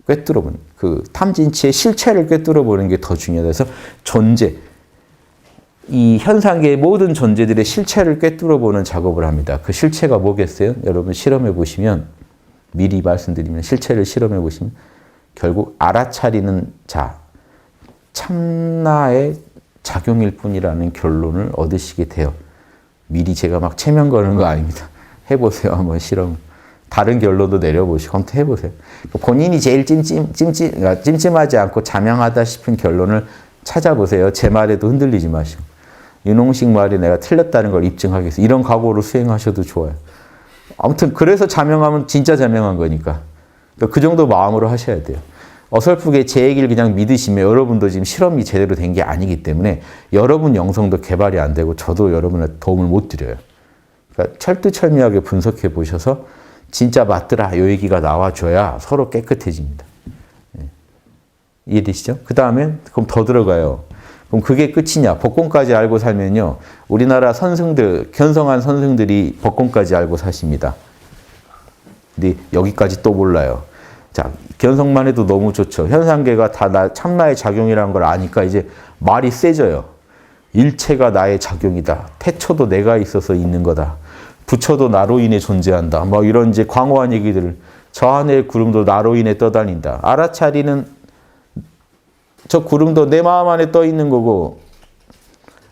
꿰뚫어보는 그 탐진치의 실체를 꿰뚫어보는 게 더 중요하다. 그래서 존재, 이 현상계의 모든 존재들의 실체를 꿰뚫어보는 작업을 합니다. 그 실체가 뭐겠어요? 여러분 실험해 보시면, 미리 말씀드리면 실체를 실험해 보시면 결국 알아차리는 자, 참나의 작용일 뿐이라는 결론을 얻으시게 돼요. 미리 제가 막 체면 거는 거 아닙니다. 해보세요. 한번 실험. 다른 결론도 내려보시고 한번 해보세요. 본인이 제일 찜찜하지 않고 자명하다 싶은 결론을 찾아보세요. 제 말에도 흔들리지 마시고. 윤홍식 말에 내가 틀렸다는 걸 입증하겠어요. 이런 각오로 수행하셔도 좋아요. 아무튼 그래서 자명하면 진짜 자명한 거니까. 그 정도 마음으로 하셔야 돼요. 어설프게 제 얘기를 그냥 믿으시면 여러분도 지금 실험이 제대로 된 게 아니기 때문에 여러분 영성도 개발이 안 되고 저도 여러분의 도움을 못 드려요. 그러니까 철두철미하게 분석해 보셔서 진짜 맞더라 이 얘기가 나와줘야 서로 깨끗해집니다. 이해되시죠? 그 다음에 그럼 더 들어가요. 그럼 그게 끝이냐? 법권까지 알고 살면요. 우리나라 선생들, 견성한 선생들이 법권까지 알고 사십니다. 근데 여기까지 또 몰라요. 자, 견성만 해도 너무 좋죠. 현상계가 다 참나의 작용이라는 걸 아니까 이제 말이 세져요. 일체가 나의 작용이다. 태초도 내가 있어서 있는 거다. 부처도 나로 인해 존재한다. 뭐 이런 이제 광호한 얘기들을, 저 하늘의 구름도 나로 인해 떠다닌다. 알아차리는 저 구름도 내 마음 안에 떠 있는 거고,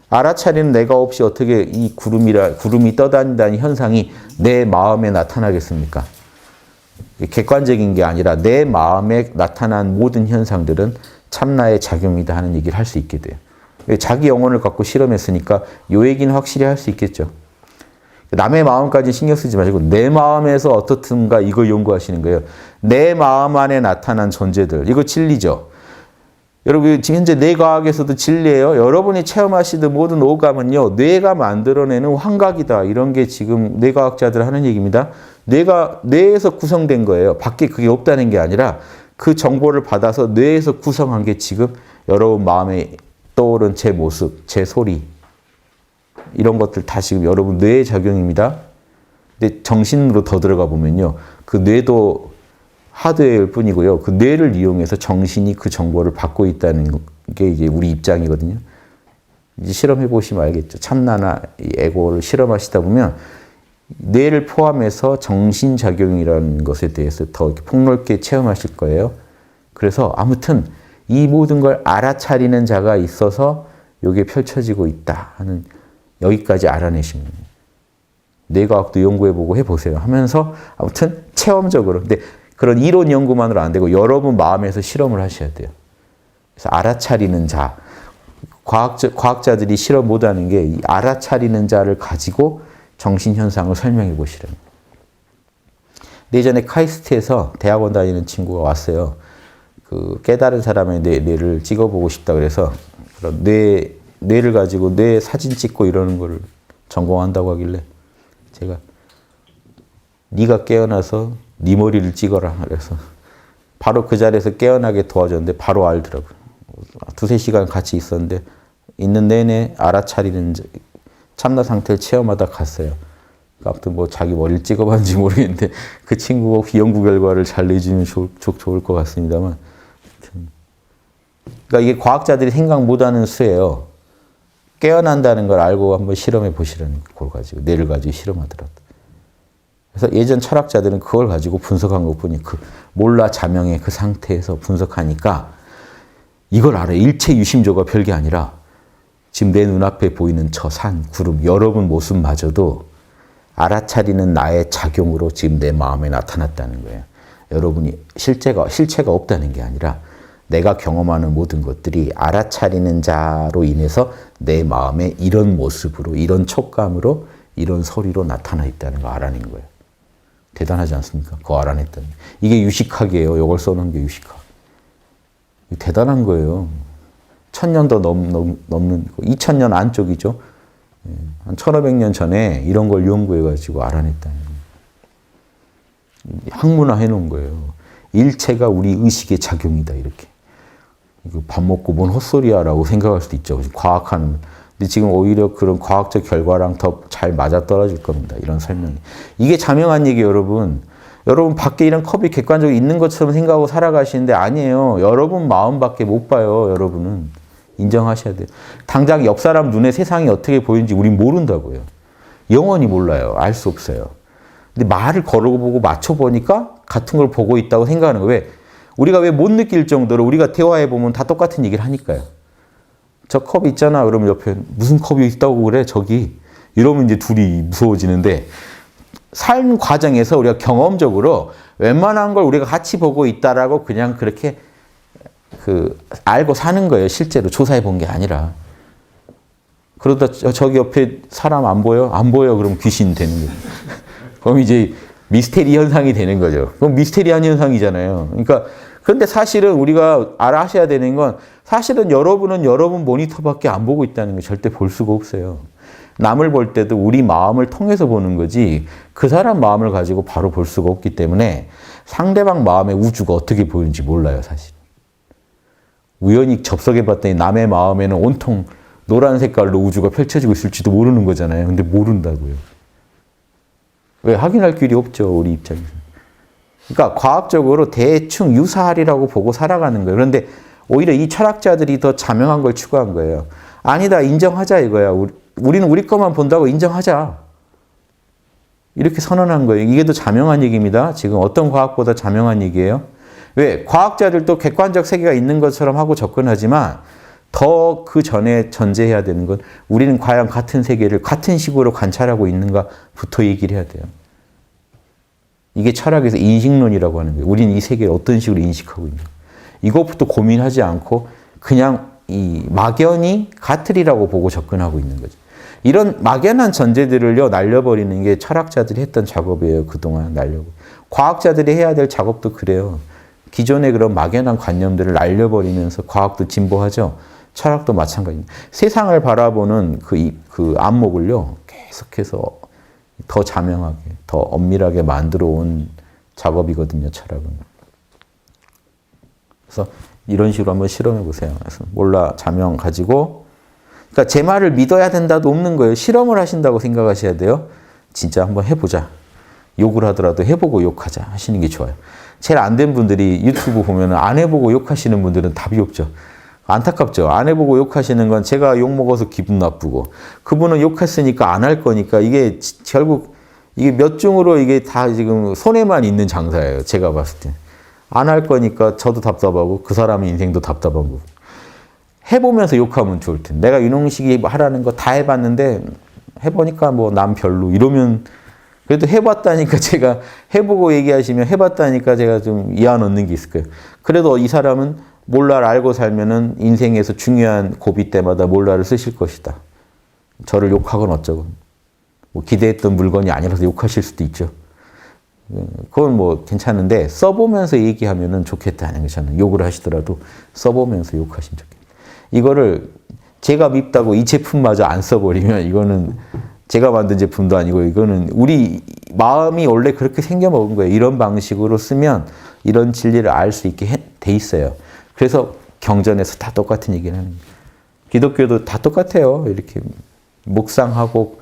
알아차리는 내가 없이 어떻게 이 구름이 떠다닌다는 현상이 내 마음에 나타나겠습니까? 객관적인 게 아니라 내 마음에 나타난 모든 현상들은 참나의 작용이다 하는 얘기를 할 수 있게 돼요. 자기 영혼을 갖고 실험했으니까 이 얘기는 확실히 할 수 있겠죠. 남의 마음까지 신경 쓰지 마시고 내 마음에서 어떻든가 이거 연구하시는 거예요. 내 마음 안에 나타난 존재들. 이거 진리죠. 여러분 지금 현재 뇌과학에서도 진리예요. 여러분이 체험하시던 모든 오감은요. 뇌가 만들어내는 환각이다. 이런 게 지금 뇌과학자들 하는 얘기입니다. 뇌에서 구성된 거예요. 밖에 그게 없다는 게 아니라 그 정보를 받아서 뇌에서 구성한 게 지금 여러분 마음에 떠오른 제 모습, 제 소리 이런 것들 다 지금 여러분 뇌의 작용입니다. 근데 정신으로 더 들어가 보면요. 그 뇌도 하드웨어일 뿐이고요. 그 뇌를 이용해서 정신이 그 정보를 받고 있다는 게 이제 우리 입장이거든요. 이제 실험해 보시면 알겠죠. 참나나 에고를 실험하시다 보면 뇌를 포함해서 정신작용이라는 것에 대해서 더 이렇게 폭넓게 체험하실 거예요. 그래서 아무튼 이 모든 걸 알아차리는 자가 있어서 이게 펼쳐지고 있다 하는 여기까지 알아내시면 돼요. 뇌과학도 연구해보고 해보세요 하면서 아무튼 체험적으로 근데 그런 이론 연구만으로 안 되고 여러분 마음에서 실험을 하셔야 돼요. 그래서 알아차리는 자, 과학자들이 실험 못하는 게 이 알아차리는 자를 가지고 정신현상을 설명해 보시라는 거예요. 예전에 카이스트에서 대학원 다니는 친구가 왔어요. 그 깨달은 사람의 뇌를 찍어보고 싶다 그래서 그런 뇌를 가지고 뇌 사진 찍고 이러는 거를 전공한다고 하길래 제가 네가 깨어나서 네 머리를 찍어라 그래서 바로 그 자리에서 깨어나게 도와줬는데 바로 알더라고요. 두세 시간 같이 있었는데 있는 내내 알아차리는 참나 상태를 체험하다 갔어요. 아무튼 뭐 자기 머리를 찍어봤는지 모르겠는데 그 친구가 혹시 연구 결과를 잘 내주면 좋을 것 같습니다만 그러니까 이게 과학자들이 생각 못하는 수예요. 깨어난다는 걸 알고 한번 실험해 보시라는 걸 가지고 뇌를 가지고 실험하더라도. 그래서 예전 철학자들은 그걸 가지고 분석한 것뿐이 그 몰라 자명의 그 상태에서 분석하니까 이걸 알아요. 일체 유심조가 별게 아니라 지금 내 눈앞에 보이는 저 산, 구름, 여러분 모습마저도 알아차리는 나의 작용으로 지금 내 마음에 나타났다는 거예요. 여러분이 실체가 없다는 게 아니라 내가 경험하는 모든 것들이 알아차리는 자로 인해서 내 마음에 이런 모습으로, 이런 촉감으로, 이런 소리로 나타나 있다는 거 알아낸 거예요. 대단하지 않습니까? 그거 알아냈다는 게. 이게 유식학이에요. 이걸 써놓은 게 유식학. 대단한 거예요. 1000년도 넘는, 2000년 안쪽이죠. 한 1500년 전에 이런 걸 연구해가지고 알아냈다는 거예요. 학문화 해놓은 거예요. 일체가 우리 의식의 작용이다, 이렇게. 이거 밥 먹고 뭔 헛소리야 라고 생각할 수도 있죠. 과학하는. 근데 지금 오히려 그런 과학적 결과랑 더 잘 맞아떨어질 겁니다. 이런 설명이. 이게 자명한 얘기예요, 여러분. 여러분 밖에 이런 컵이 객관적으로 있는 것처럼 생각하고 살아가시는데 아니에요. 여러분 마음밖에 못 봐요, 여러분은. 인정하셔야 돼요. 당장 옆 사람 눈에 세상이 어떻게 보이는지 우린 모른다고요. 영원히 몰라요. 알 수 없어요. 근데 말을 걸어보고 맞춰보니까 같은 걸 보고 있다고 생각하는 거예요. 왜? 우리가 왜 못 느낄 정도로 우리가 대화해보면 다 똑같은 얘기를 하니까요. 저 컵 있잖아. 그러면 옆에 무슨 컵이 있다고 그래? 저기. 이러면 이제 둘이 무서워지는데 삶 과정에서 우리가 경험적으로 웬만한 걸 우리가 같이 보고 있다라고 그냥 그렇게 알고 사는 거예요. 실제로 조사해 본 게 아니라. 그러다 저기 옆에 사람 안 보여? 안 보여. 그럼 귀신 되는 거예요. 그럼 이제 미스테리 현상이 되는 거죠. 그럼 미스테리한 현상이잖아요. 그러니까 그런데 사실은 우리가 알아셔야 되는 건 사실은 여러분은 여러분 모니터밖에 안 보고 있다는 거 절대 볼 수가 없어요. 남을 볼 때도 우리 마음을 통해서 보는 거지 그 사람 마음을 가지고 바로 볼 수가 없기 때문에 상대방 마음의 우주가 어떻게 보이는지 몰라요, 사실. 우연히 접속해 봤더니 남의 마음에는 온통 노란 색깔로 우주가 펼쳐지고 있을지도 모르는 거잖아요. 근데 모른다고요. 왜? 확인할 길이 없죠, 우리 입장에서. 그러니까 과학적으로 대충 유사하리라고 보고 살아가는 거예요. 그런데 오히려 이 철학자들이 더 자명한 걸 추구한 거예요. 아니다, 인정하자 이거야. 우리는 우리 것만 본다고 인정하자. 이렇게 선언한 거예요. 이게 더 자명한 얘기입니다. 지금 어떤 과학보다 자명한 얘기예요? 왜? 과학자들도 객관적 세계가 있는 것처럼 하고 접근하지만 더 그 전에 전제해야 되는 건 우리는 과연 같은 세계를 같은 식으로 관찰하고 있는가부터 얘기를 해야 돼요. 이게 철학에서 인식론이라고 하는 거예요. 우리는 이 세계를 어떤 식으로 인식하고 있는가. 이것부터 고민하지 않고 그냥 이 막연히 같으리라고 보고 접근하고 있는 거죠. 이런 막연한 전제들을요, 날려버리는 게 철학자들이 했던 작업이에요. 그동안 날려고. 과학자들이 해야 될 작업도 그래요. 기존의 그런 막연한 관념들을 날려버리면서 과학도 진보하죠. 철학도 마찬가지입니다. 세상을 바라보는 그 안목을요, 계속해서 더 자명하게, 더 엄밀하게 만들어 온 작업이거든요, 철학은. 그래서 이런 식으로 한번 실험해 보세요. 그래서 몰라, 자명 가지고. 그러니까 제 말을 믿어야 된다도 없는 거예요. 실험을 하신다고 생각하셔야 돼요. 진짜 한번 해보자. 욕을 하더라도 해보고 욕하자 하시는 게 좋아요. 제일 안 된 분들이 유튜브 보면 안 해보고 욕하시는 분들은 답이 없죠. 안타깝죠. 안 해보고 욕하시는 건 제가 욕먹어서 기분 나쁘고 그분은 욕했으니까 안 할 거니까 이게 결국 이게 몇 중으로 이게 다 지금 손해만 있는 장사예요. 제가 봤을 때. 안 할 거니까 저도 답답하고 그 사람의 인생도 답답한 거고. 해보면서 욕하면 좋을 텐데. 내가 윤홍식이 하라는 거 다 해봤는데 해보니까 뭐 남 별로 이러면 그래도 해봤다니까 제가 해보고 얘기하시면 해봤다니까 제가 좀 이안 얻는 게 있을 거예요. 그래도 이 사람은 몰라를 알고 살면은 인생에서 중요한 고비 때마다 몰라를 쓰실 것이다. 저를 욕하건 어쩌건. 뭐 기대했던 물건이 아니라서 욕하실 수도 있죠. 그건 뭐 괜찮은데 써보면서 얘기하면은 좋겠다는 거죠. 저는 욕을 하시더라도 써보면서 욕하시면 좋겠다. 이거를 제가 밉다고 이 제품마저 안 써버리면 이거는 제가 만든 제품도 아니고 이거는 우리 마음이 원래 그렇게 생겨먹은 거예요. 이런 방식으로 쓰면 이런 진리를 알 수 있게 돼 있어요. 그래서 경전에서 다 똑같은 얘기를 하는 거예요. 기독교도 다 똑같아요. 이렇게 묵상하고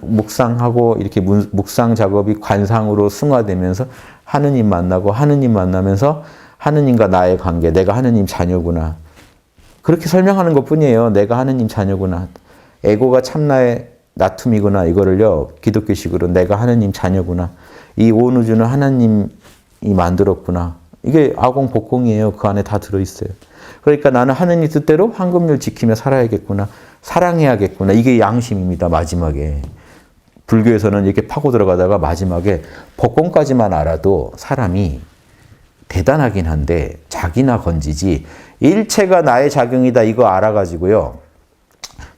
묵상하고 이렇게 묵상 작업이 관상으로 승화되면서 하느님 만나고 하느님 만나면서 하느님과 나의 관계, 내가 하느님 자녀구나. 그렇게 설명하는 것뿐이에요. 내가 하느님 자녀구나. 에고가 참나의 나툼이구나. 이거를요, 기독교식으로 내가 하느님 자녀구나. 이 온 우주는 하나님이 만들었구나. 이게 아공 복공이에요. 그 안에 다 들어있어요. 그러니까 나는 하느님 뜻대로 황금률 지키며 살아야겠구나. 사랑해야겠구나. 이게 양심입니다. 마지막에. 불교에서는 이렇게 파고 들어가다가 마지막에 법공까지만 알아도 사람이 대단하긴 한데 자기나 건지지 일체가 나의 작용이다 이거 알아가지고요.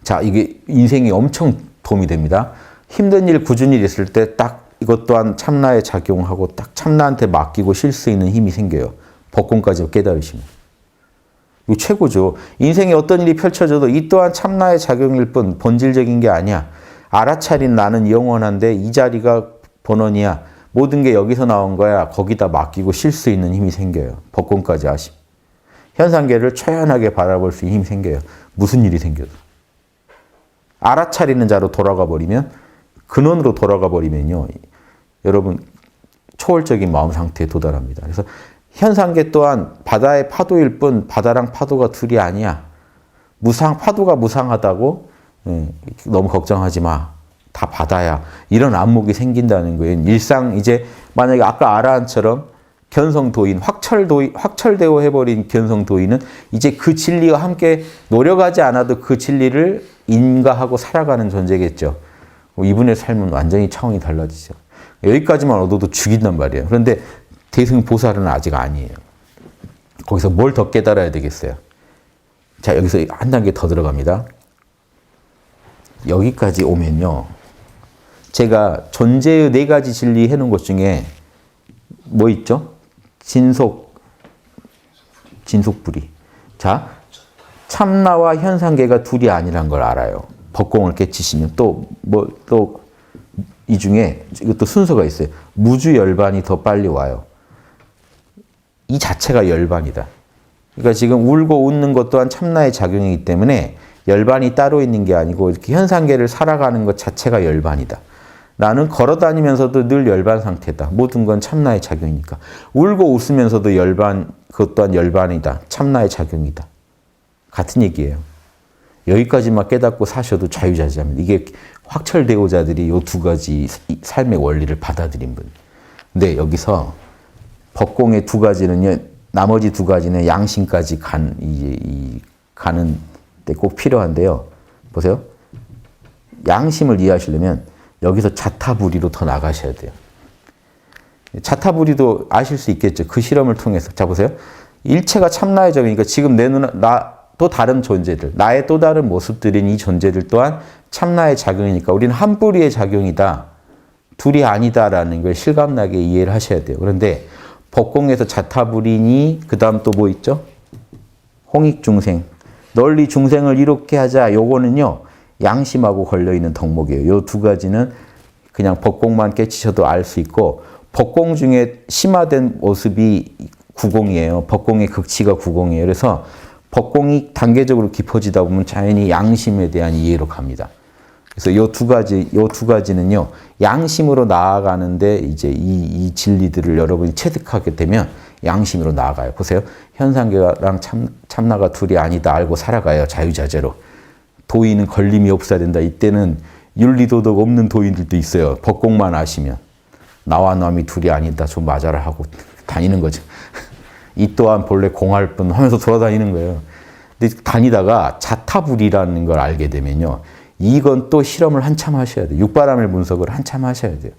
자, 이게 인생이 엄청 도움이 됩니다. 힘든 일, 굳은 일 있을 때 딱 이것 또한 참나의 작용하고 딱 참나한테 맡기고 쉴 수 있는 힘이 생겨요. 법공까지 깨달으시면. 이거 최고죠. 인생에 어떤 일이 펼쳐져도 이 또한 참나의 작용일 뿐 본질적인 게 아니야. 알아차린 나는 영원한데 이 자리가 본원이야. 모든 게 여기서 나온 거야. 거기다 맡기고 쉴 수 있는 힘이 생겨요. 법공까지 아심. 현상계를 초연하게 바라볼 수 있는 힘이 생겨요. 무슨 일이 생겨도. 알아차리는 자로 돌아가 버리면, 근원으로 돌아가 버리면요. 여러분 초월적인 마음 상태에 도달합니다. 그래서 현상계 또한 바다의 파도일 뿐 바다랑 파도가 둘이 아니야. 파도가 무상하다고 너무 걱정하지 마. 다 바다야. 이런 안목이 생긴다는 거예요. 일상 이제 만약에 아까 아라한처럼 견성도인, 확철대오 해버린 견성도인은 이제 그 진리와 함께 노력하지 않아도 그 진리를 인가하고 살아가는 존재겠죠. 이분의 삶은 완전히 차원이 달라지죠. 여기까지만 얻어도 죽인단 말이에요. 그런데 대승보살은 아직 아니에요. 거기서 뭘 더 깨달아야 되겠어요? 자, 여기서 한 단계 더 들어갑니다. 여기까지 오면요. 제가 존재의 4가지 진리 해놓은 것 중에 뭐 있죠? 진속불이. 자, 참나와 현상계가 둘이 아니란 걸 알아요. 법공을 깨치시면 또 이 중에 이것도 순서가 있어요. 무주 열반이 더 빨리 와요. 이 자체가 열반이다. 그러니까 지금 울고 웃는 것 또한 참나의 작용이기 때문에 열반이 따로 있는 게 아니고 이렇게 현상계를 살아가는 것 자체가 열반이다. 나는 걸어다니면서도 늘 열반 상태다. 모든 건 참나의 작용이니까. 울고 웃으면서도 열반, 그것 또한 열반이다. 참나의 작용이다. 같은 얘기예요. 여기까지만 깨닫고 사셔도 자유자재합니다. 이게 확철대오자들이 이 2가지 삶의 원리를 받아들인 분. 근데 여기서 법공의 2가지는요, 나머지 2가지는 양심까지 가는 데 꼭 필요한데요. 보세요. 양심을 이해하시려면 여기서 자타불이로 더 나가셔야 돼요. 자타불이도 아실 수 있겠죠. 그 실험을 통해서. 자, 보세요. 일체가 참나의 적이니까 지금 내 또 다른 존재들, 나의 또 다른 모습들인 이 존재들 또한 참나의 작용이니까 우리는 한 뿌리의 작용이다. 둘이 아니다라는 걸 실감나게 이해를 하셔야 돼요. 그런데 법공에서 자타불이니 그 다음 또 뭐 있죠? 홍익중생. 널리 중생을 이롭게 하자. 요거는요. 양심하고 걸려있는 덕목이에요. 요 2가지는 그냥 법공만 깨치셔도 알 수 있고 법공 중에 심화된 모습이 구공이에요. 법공의 극치가 구공이에요. 그래서 법공이 단계적으로 깊어지다 보면 자연히 양심에 대한 이해로 갑니다. 그래서 요 2가지는요. 양심으로 나아가는데 이제 이 진리들을 여러분이 체득하게 되면 양심으로 나아가요. 보세요. 현상계랑 참나가 둘이 아니다 알고 살아가요. 자유자재로. 도인은 걸림이 없어야 된다. 이때는 윤리도덕 없는 도인들도 있어요. 법공만 아시면. 나와 남이 둘이 아니다. 좀 맞아라 하고 다니는 거죠. 이 또한 본래 공할 뿐 하면서 돌아다니는 거예요. 근데 다니다가 자타불이라는 걸 알게 되면요. 이건 또 실험을 한참 하셔야 돼요. 육바람일 분석을 한참 하셔야 돼요.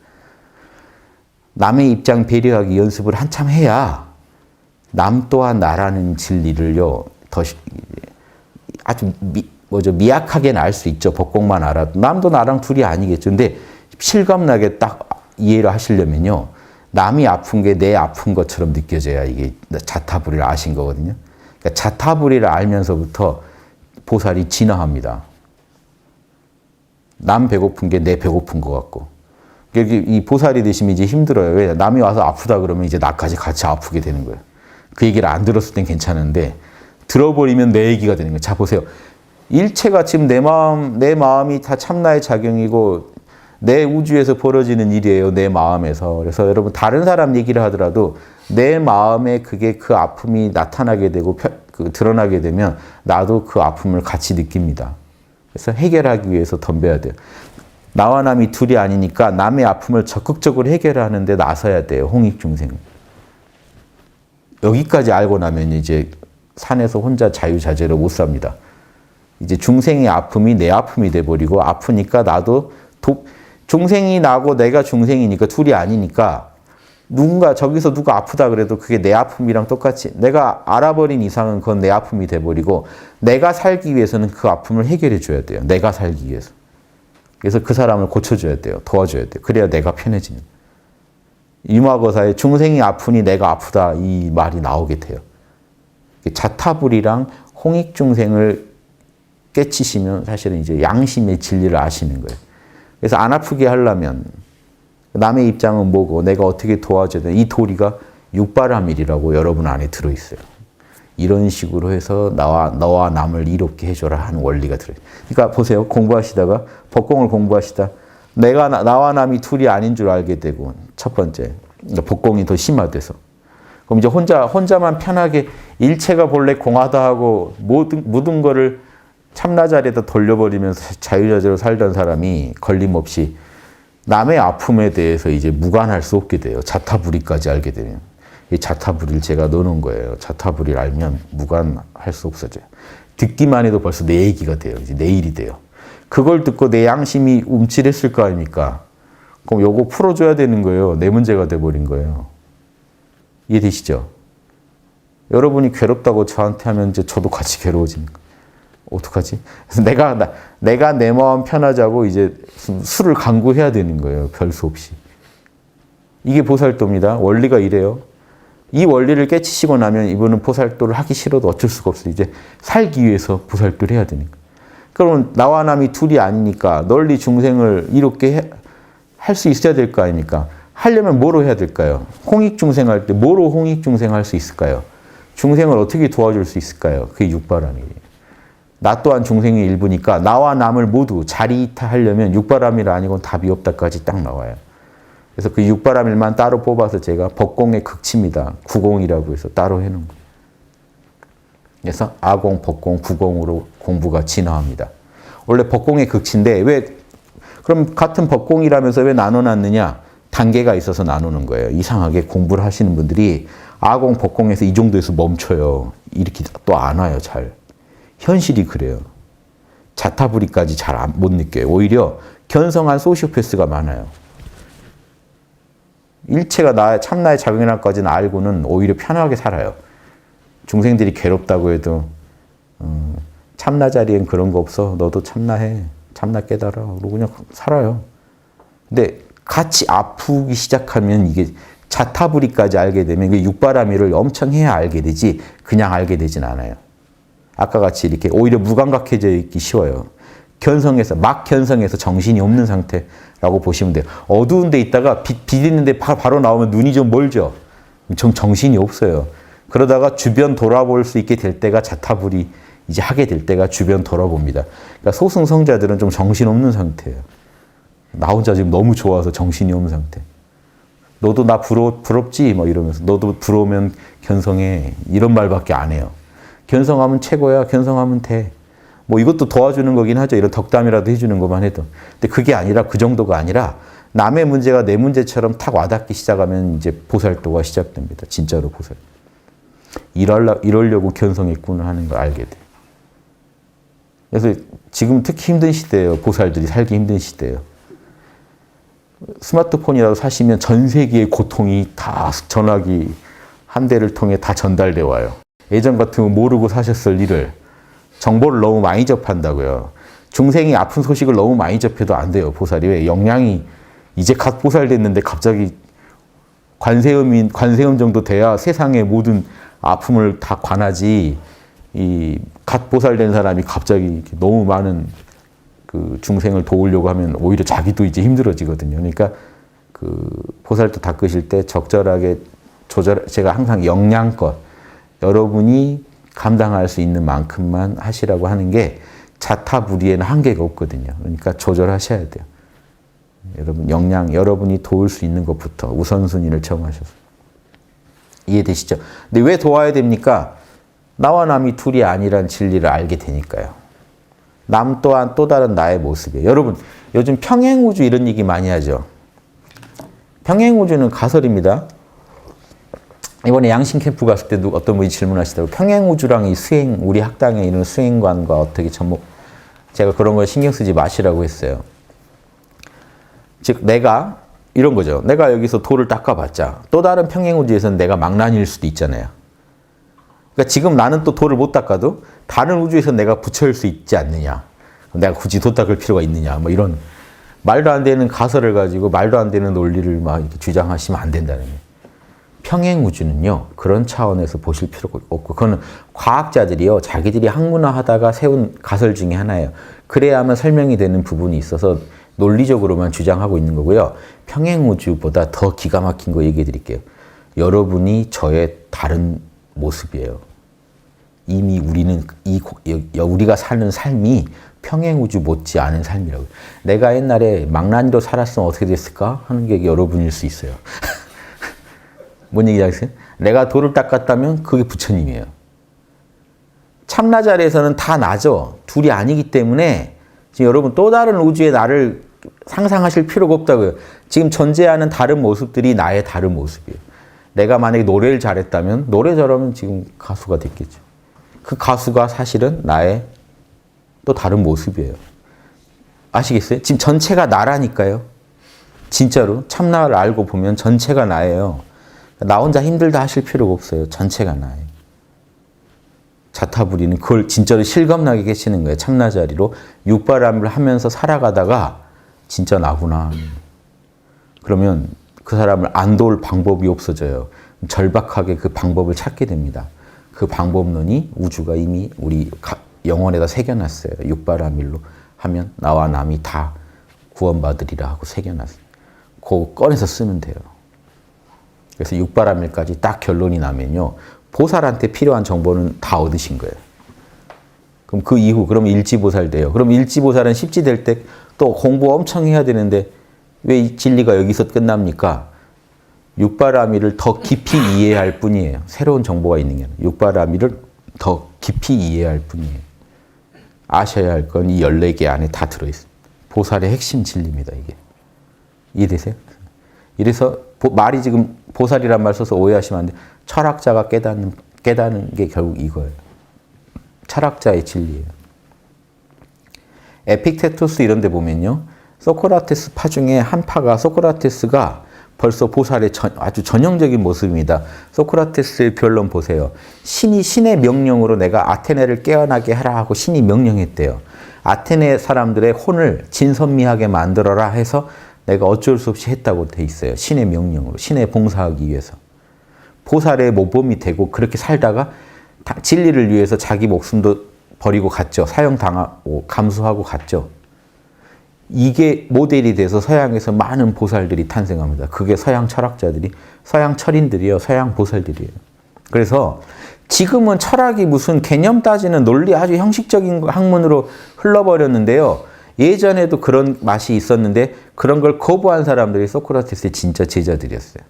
남의 입장 배려하기 연습을 한참 해야 남 또한 나라는 진리를요. 더 아주 미약하게는 알 수 있죠. 법공만 알아도. 남도 나랑 둘이 아니겠죠. 근데 실감나게 딱 이해를 하시려면요. 남이 아픈 게 내 아픈 것처럼 느껴져야 이게 자타불이를 아신 거거든요. 그러니까 자타불이를 알면서부터 보살이 진화합니다. 남 배고픈 게 내 배고픈 것 같고. 이 보살이 되시면 이제 힘들어요. 왜? 남이 와서 아프다 그러면 이제 나까지 같이 아프게 되는 거예요. 그 얘기를 안 들었을 땐 괜찮은데 들어버리면 내 얘기가 되는 거예요. 자, 보세요. 일체가 지금 내 마음이 다 참나의 작용이고 내 우주에서 벌어지는 일이에요. 내 마음에서. 그래서 여러분 다른 사람 얘기를 하더라도 내 마음에 그 아픔이 나타나게 되고 드러나게 되면 나도 그 아픔을 같이 느낍니다. 그래서 해결하기 위해서 덤벼야 돼요. 나와 남이 둘이 아니니까 남의 아픔을 적극적으로 해결하는 데 나서야 돼요. 홍익중생. 여기까지 알고 나면 이제 산에서 혼자 자유자재로 못 삽니다. 이제 중생의 아픔이 내 아픔이 돼버리고 아프니까 나도 중생이 나고 내가 중생이니까 둘이 아니니까 누군가 저기서 누가 아프다 그래도 그게 내 아픔이랑 똑같이 내가 알아버린 이상은 그건 내 아픔이 돼버리고 내가 살기 위해서는 그 아픔을 해결해 줘야 돼요. 내가 살기 위해서. 그래서 그 사람을 고쳐줘야 돼요. 도와줘야 돼요. 그래야 내가 편해지는. 유마거사에 중생이 아프니 내가 아프다 이 말이 나오게 돼요. 자타불이랑 홍익중생을 깨치시면 사실은 이제 양심의 진리를 아시는 거예요. 그래서 안 아프게 하려면 남의 입장은 뭐고 내가 어떻게 도와줘야 되나 이 도리가 육바라밀이라고 여러분 안에 들어있어요. 이런 식으로 해서 너와 남을 이롭게 해줘라 하는 원리가 들어있어요. 그러니까 보세요. 공부하시다가 법공을 공부하시다 나와 남이 둘이 아닌 줄 알게 되고 첫 번째 법공이 더 심화돼서 그럼 이제 혼자만 편하게 일체가 본래 공하다 하고 모든 거를 참나자리에다 돌려버리면서 자유자재로 살던 사람이 걸림없이 남의 아픔에 대해서 이제 무관할 수 없게 돼요. 자타불이까지 알게 되면. 이 자타불이를 제가 넣어놓은 거예요. 자타불이를 알면 무관할 수 없어져요. 듣기만 해도 벌써 내 얘기가 돼요. 이제 내 일이 돼요. 그걸 듣고 내 양심이 움찔했을 거 아닙니까? 그럼 요거 풀어줘야 되는 거예요. 내 문제가 돼버린 거예요. 이해되시죠? 여러분이 괴롭다고 저한테 하면 이제 저도 같이 괴로워집니다. 어떡하지? 그래서 내가 내 마음 편하자고 이제 수를 강구해야 되는 거예요. 별 수 없이. 이게 보살도입니다. 원리가 이래요. 이 원리를 깨치시고 나면 이분은 보살도를 하기 싫어도 어쩔 수가 없어요. 이제 살기 위해서 보살도를 해야 되니까. 그러면 나와 남이 둘이 아니니까 널리 중생을 이롭게 할 수 있어야 될 거 아닙니까? 하려면 뭐로 해야 될까요? 홍익중생 할 때 뭐로 홍익중생 할 수 있을까요? 중생을 어떻게 도와줄 수 있을까요? 그게 육바람이에요. 나 또한 중생의 일부니까 나와 남을 모두 자리이타하려면 육바람일 아니고는 답이 없다까지 딱 나와요. 그래서 그 육바람일만 따로 뽑아서 제가 법공의 극치입니다. 구공이라고 해서 따로 해놓은 거예요. 그래서 아공, 법공, 구공으로 공부가 진화합니다. 원래 법공의 극치인데 그럼 같은 법공이라면서 왜 나눠놨느냐? 단계가 있어서 나누는 거예요. 이상하게 공부를 하시는 분들이 아공, 법공에서 이 정도에서 멈춰요. 이렇게 또 안 와요, 잘. 현실이 그래요. 자타불이까지 잘 못 느껴요. 오히려 견성한 소시오패스가 많아요. 일체가 참나의 작용이라까지는 알고는 오히려 편하게 살아요. 중생들이 괴롭다고 해도 참나 자리엔 그런 거 없어. 너도 참나해. 참나 깨달아. 그러고 그냥 살아요. 근데 같이 아프기 시작하면 이게 자타불이까지 알게 되면 이게 육바라밀을 엄청 해야 알게 되지 그냥 알게 되진 않아요. 아까 같이 이렇게 오히려 무감각해져 있기 쉬워요. 막 견성해서 정신이 없는 상태라고 보시면 돼요. 어두운 데 있다가 빛 있는데 바로 나오면 눈이 좀 멀죠. 정신이 없어요. 그러다가 주변 돌아볼 수 있게 될 때가 자타불이 이제 하게 될 때가 주변 돌아봅니다. 그러니까 소승성자들은 좀 정신없는 상태예요. 나 혼자 지금 너무 좋아서 정신이 없는 상태. 너도 나 부럽지? 뭐 이러면서 너도 부러우면 견성해. 이런 말밖에 안 해요. 견성하면 최고야. 견성하면 돼. 뭐 이것도 도와주는 거긴 하죠. 이런 덕담이라도 해주는 것만 해도. 근데 그게 아니라 그 정도가 아니라 남의 문제가 내 문제처럼 탁 와닿기 시작하면 이제 보살도가 시작됩니다. 진짜로 보살. 이러려고 견성했구나 하는 걸 알게 돼요. 그래서 지금 특히 힘든 시대예요. 보살들이 살기 힘든 시대예요. 스마트폰이라도 사시면 전 세계의 고통이 다 전화기 한 대를 통해 다 전달돼 와요. 예전 같으면 모르고 사셨을 일을 정보를 너무 많이 접한다고요. 중생이 아픈 소식을 너무 많이 접해도 안 돼요. 보살이 왜 영양이 이제 갓 보살 됐는데 갑자기 관세음 정도 돼야 세상의 모든 아픔을 다 관하지. 이 갓 보살된 사람이 갑자기 이렇게 너무 많은 그 중생을 도우려고 하면 오히려 자기도 이제 힘들어지거든요. 그러니까 그 보살도 닦으실 때 적절하게 제가 항상 영양껏 여러분이 감당할 수 있는 만큼만 하시라고 하는 게 자타불이에는 한계가 없거든요. 그러니까 조절하셔야 돼요. 여러분이 도울 수 있는 것부터 우선순위를 정하셔서. 이해되시죠? 근데 왜 도와야 됩니까? 나와 남이 둘이 아니란 진리를 알게 되니까요. 남 또한 또 다른 나의 모습이에요. 여러분, 요즘 평행우주 이런 얘기 많이 하죠. 평행우주는 가설입니다. 이번에 양심 캠프 갔을 때도 어떤 분이 질문하시더라고요. 평행우주랑 이 수행, 우리 학당에 있는 수행관과 어떻게 접목, 제가 그런 걸 신경 쓰지 마시라고 했어요. 즉, 내가 이런 거죠. 내가 여기서 돌을 닦아봤자 또 다른 평행우주에서는 내가 망나니일 수도 있잖아요. 그러니까 지금 나는 또 돌을 못 닦아도 다른 우주에서 내가 부처일 수 있지 않느냐. 내가 굳이 돌 닦을 필요가 있느냐. 뭐 이런 말도 안 되는 가설을 가지고 말도 안 되는 논리를 막 이렇게 주장하시면 안 된다는 거예요. 평행우주는요, 그런 차원에서 보실 필요가 없고, 그거는 과학자들이요, 자기들이 학문화하다가 세운 가설 중에 하나예요. 그래야만 설명이 되는 부분이 있어서 논리적으로만 주장하고 있는 거고요. 평행우주보다 더 기가 막힌 거 얘기해 드릴게요. 여러분이 저의 다른 모습이에요. 이미 우리는 우리가 사는 삶이 평행우주 못지 않은 삶이라고요. 내가 옛날에 망나니로 살았으면 어떻게 됐을까 하는 게 여러분일 수 있어요. 뭔 얘기 하겠어요? 내가 돌을 닦았다면 그게 부처님이에요. 참나자리에서는 다 나죠. 둘이 아니기 때문에 지금 여러분 또 다른 우주의 나를 상상하실 필요가 없다고요. 지금 존재하는 다른 모습들이 나의 다른 모습이에요. 내가 만약에 노래를 잘했다면 노래 잘하면 지금 가수가 됐겠죠. 그 가수가 사실은 나의 또 다른 모습이에요. 아시겠어요? 지금 전체가 나라니까요. 진짜로 참나를 알고 보면 전체가 나예요. 나 혼자 힘들다 하실 필요가 없어요. 전체가 나예요. 자타부리는 그걸 진짜로 실감나게 계시는 거예요. 참나자리로 육바람을 하면서 살아가다가 진짜 나구나. 그러면 그 사람을 안 도울 방법이 없어져요. 절박하게 그 방법을 찾게 됩니다. 그 방법론이 우주가 이미 우리 영혼에다 새겨놨어요. 육바라밀로 하면 나와 남이 다 구원받으리라 하고 새겨놨어요. 그거 꺼내서 쓰면 돼요. 그래서 육바라밀까지 딱 결론이 나면요. 보살한테 필요한 정보는 다 얻으신 거예요. 그럼 그 이후, 그럼 일지보살 돼요. 그럼 일지보살은 십지될 때 또 공부 엄청 해야 되는데 왜 이 진리가 여기서 끝납니까? 육바라밀을 더 깊이 이해할 뿐이에요. 새로운 정보가 있는 게 아니라 육바라밀을 더 깊이 이해할 뿐이에요. 아셔야 할 건 이 14개 안에 다 들어있어요. 보살의 핵심 진리입니다, 이게. 이해되세요? 이래서 말이 지금 보살이란 말 써서 오해하시면 안 돼요. 철학자가 깨닫는 게 결국 이거예요. 철학자의 진리예요. 에픽테토스 이런 데 보면요. 소크라테스 파 중에 한 파가 소크라테스가 벌써 보살의 아주 전형적인 모습입니다. 소크라테스의 변론 보세요. 신의 명령으로 내가 아테네를 깨어나게 하라 하고 신이 명령했대요. 아테네 사람들의 혼을 진선미하게 만들어라 해서 내가 어쩔 수 없이 했다고 돼 있어요. 신의 명령으로. 신에 봉사하기 위해서. 보살의 모범이 되고 그렇게 살다가 진리를 위해서 자기 목숨도 버리고 갔죠. 사형당하고 감수하고 갔죠. 이게 모델이 돼서 서양에서 많은 보살들이 탄생합니다. 그게 서양 철학자들이, 서양 철인들이요. 서양 보살들이에요. 그래서 지금은 철학이 무슨 개념 따지는 논리 아주 형식적인 학문으로 흘러버렸는데요. 예전에도 그런 맛이 있었는데 그런 걸 거부한 사람들이 소크라테스의 진짜 제자들이었어요.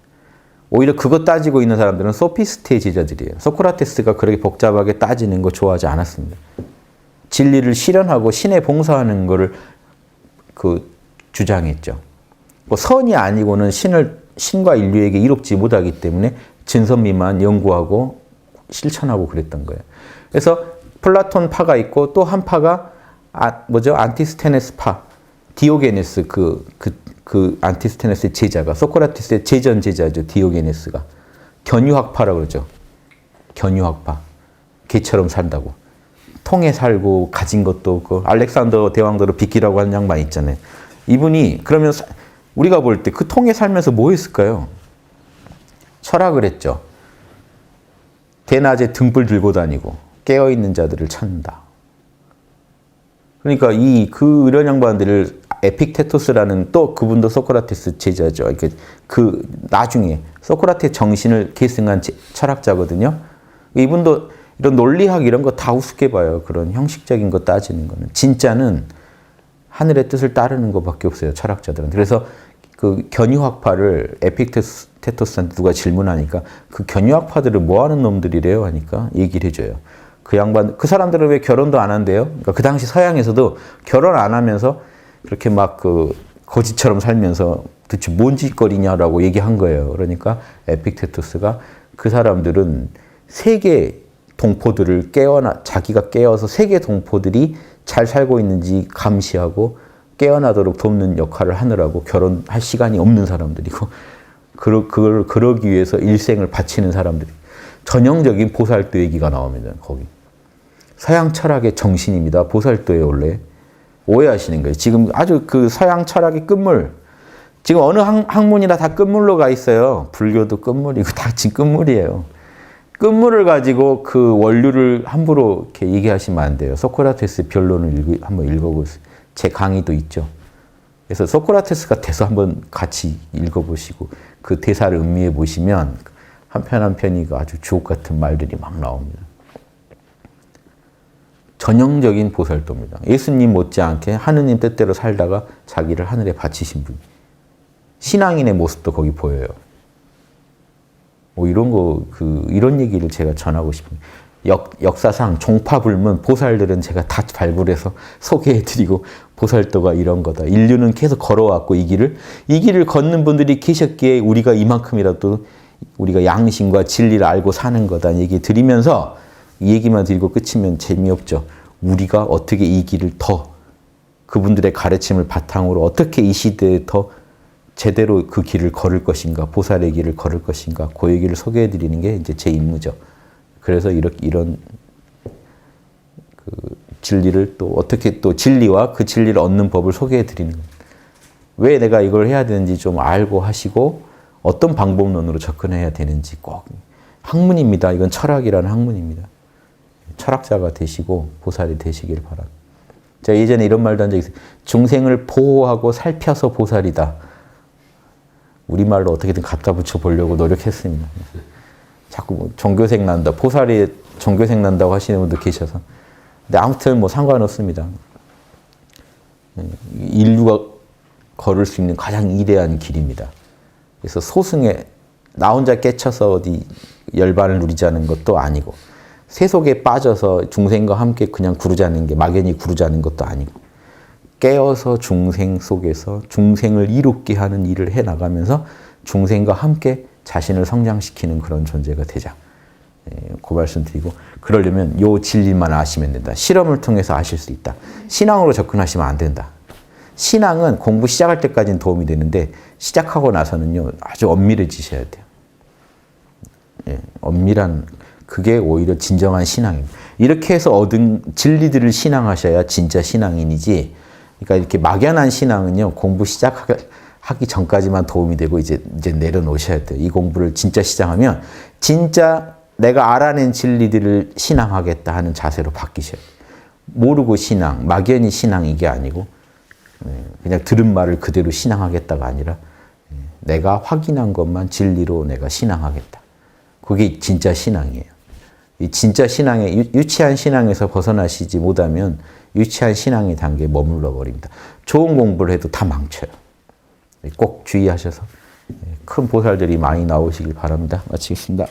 오히려 그거 따지고 있는 사람들은 소피스트의 제자들이에요. 소크라테스가 그렇게 복잡하게 따지는 거 좋아하지 않았습니다. 진리를 실현하고 신에 봉사하는 거를 주장했죠. 뭐 선이 아니고는 신과 인류에게 이롭지 못하기 때문에 진선미만 연구하고 실천하고 그랬던 거예요. 그래서 플라톤 파가 있고 또 한 파가 안티스테네스 파, 디오게네스 그 안티스테네스의 제자가 소크라테스의 제전 제자죠. 디오게네스가 견유학파라고 그러죠. 견유학파. 개처럼 산다고. 통에 살고 가진 것도 없고 알렉산더 대왕도로 비키라고 하는 양반 있잖아요. 이분이 그러면 우리가 볼 때 그 통에 살면서 뭐 했을까요? 철학을 했죠. 대낮에 등불 들고 다니고 깨어있는 자들을 찾는다. 그러니까 이런 양반들을 에픽테토스라는 또 그분도 소크라테스 제자죠. 그 나중에 소크라테스 정신을 계승한 철학자거든요. 이분도 이런 논리학 이런 거 다 우습게 봐요. 그런 형식적인 거 따지는 거는. 진짜는 하늘의 뜻을 따르는 것밖에 없어요. 철학자들은. 그래서 그 견유학파를 에픽테토스한테 누가 질문하니까 그 견유학파들을 뭐 하는 놈들이래요 하니까 얘기를 해줘요. 그 사람들은 왜 결혼도 안 한대요? 그러니까 그 당시 서양에서도 결혼 안 하면서 그렇게 막 거지처럼 살면서 도대체 뭔 짓거리냐라고 얘기한 거예요. 그러니까 에픽테토스가 그 사람들은 세계 동포들을 자기가 깨어서 세계 동포들이 잘 살고 있는지 감시하고 깨어나도록 돕는 역할을 하느라고 결혼할 시간이 없는 사람들이고, 그러기 위해서 일생을 바치는 사람들이. 전형적인 보살도 얘기가 나옵니다, 거기. 서양 철학의 정신입니다, 보살도의 원래. 오해하시는 거예요. 지금 아주 그 서양 철학의 끝물, 지금 어느 학문이나 다 끝물로 가 있어요. 불교도 끝물이고 다 지금 끝물이에요. 끝물을 가지고 그 원류를 함부로 이렇게 얘기하시면 안 돼요. 소크라테스 변론을 한번 읽어보세요. 제 강의도 있죠. 그래서 소크라테스가 대서 한번 같이 읽어보시고 그 대사를 음미해 보시면 한 편 한 편이 아주 주옥 같은 말들이 막 나옵니다. 전형적인 보살도입니다. 예수님 못지않게 하느님 뜻대로 살다가 자기를 하늘에 바치신 분. 신앙인의 모습도 거기 보여요. 이런 얘기를 제가 전하고 싶습니다. 역사상 종파불문 보살들은 제가 다 발굴해서 소개해드리고 보살도가 이런 거다. 인류는 계속 걸어왔고 이 길을 걷는 분들이 계셨기에 우리가 이만큼이라도 우리가 양심과 진리를 알고 사는 거다 얘기 드리면서 이 얘기만 드리고 끝이면 재미없죠. 우리가 어떻게 이 길을 더 그분들의 가르침을 바탕으로 어떻게 이 시대에 더 제대로 그 길을 걸을 것인가, 보살의 길을 걸을 것인가, 그 얘기를 소개해 드리는 게 이제 제 임무죠. 그래서 이런 그 진리를 또 어떻게 또 진리와 그 진리를 얻는 법을 소개해 드리는 겁니다. 왜 내가 이걸 해야 되는지 좀 알고 하시고 어떤 방법론으로 접근해야 되는지 꼭 학문입니다. 이건 철학이라는 학문입니다. 철학자가 되시고 보살이 되시길 바랍니다. 제가 예전에 이런 말도 한 적이 있어요. 중생을 보호하고 살펴서 보살이다. 우리말로 어떻게든 갖다 붙여 보려고 노력했습니다. 자꾸 종교생 난다, 보살이 종교생 난다고 하시는 분도 계셔서. 근데 아무튼 상관없습니다. 인류가 걸을 수 있는 가장 위대한 길입니다. 그래서 소승에 나 혼자 깨쳐서 어디 열반을 누리자는 것도 아니고, 세속에 빠져서 중생과 함께 그냥 구르자는 게 막연히 구르자는 것도 아니고, 깨어서 중생 속에서 중생을 이롭게 하는 일을 해나가면서 중생과 함께 자신을 성장시키는 그런 존재가 되자. 그 말씀 드리고, 그러려면 요 진리만 아시면 된다. 실험을 통해서 아실 수 있다. 신앙으로 접근하시면 안 된다. 신앙은 공부 시작할 때까지는 도움이 되는데 시작하고 나서는요 아주 엄밀해지셔야 돼요. 엄밀한, 그게 오히려 진정한 신앙입니다. 이렇게 해서 얻은 진리들을 신앙하셔야 진짜 신앙인이지, 그러니까 이렇게 막연한 신앙은요 공부 시작하기 전까지만 도움이 되고 이제 내려놓으셔야 돼요. 이 공부를 진짜 시작하면 진짜 내가 알아낸 진리들을 신앙하겠다 하는 자세로 바뀌셔야 돼요. 모르고 신앙, 막연히 신앙 이게 아니고 그냥 들은 말을 그대로 신앙하겠다가 아니라 내가 확인한 것만 진리로 내가 신앙하겠다. 그게 진짜 신앙이에요. 이 진짜 신앙의 유치한 신앙에서 벗어나시지 못하면 유치한 신앙의 단계에 머물러 버립니다. 좋은 공부를 해도 다 망쳐요. 꼭 주의하셔서 큰 보살들이 많이 나오시길 바랍니다. 마치겠습니다.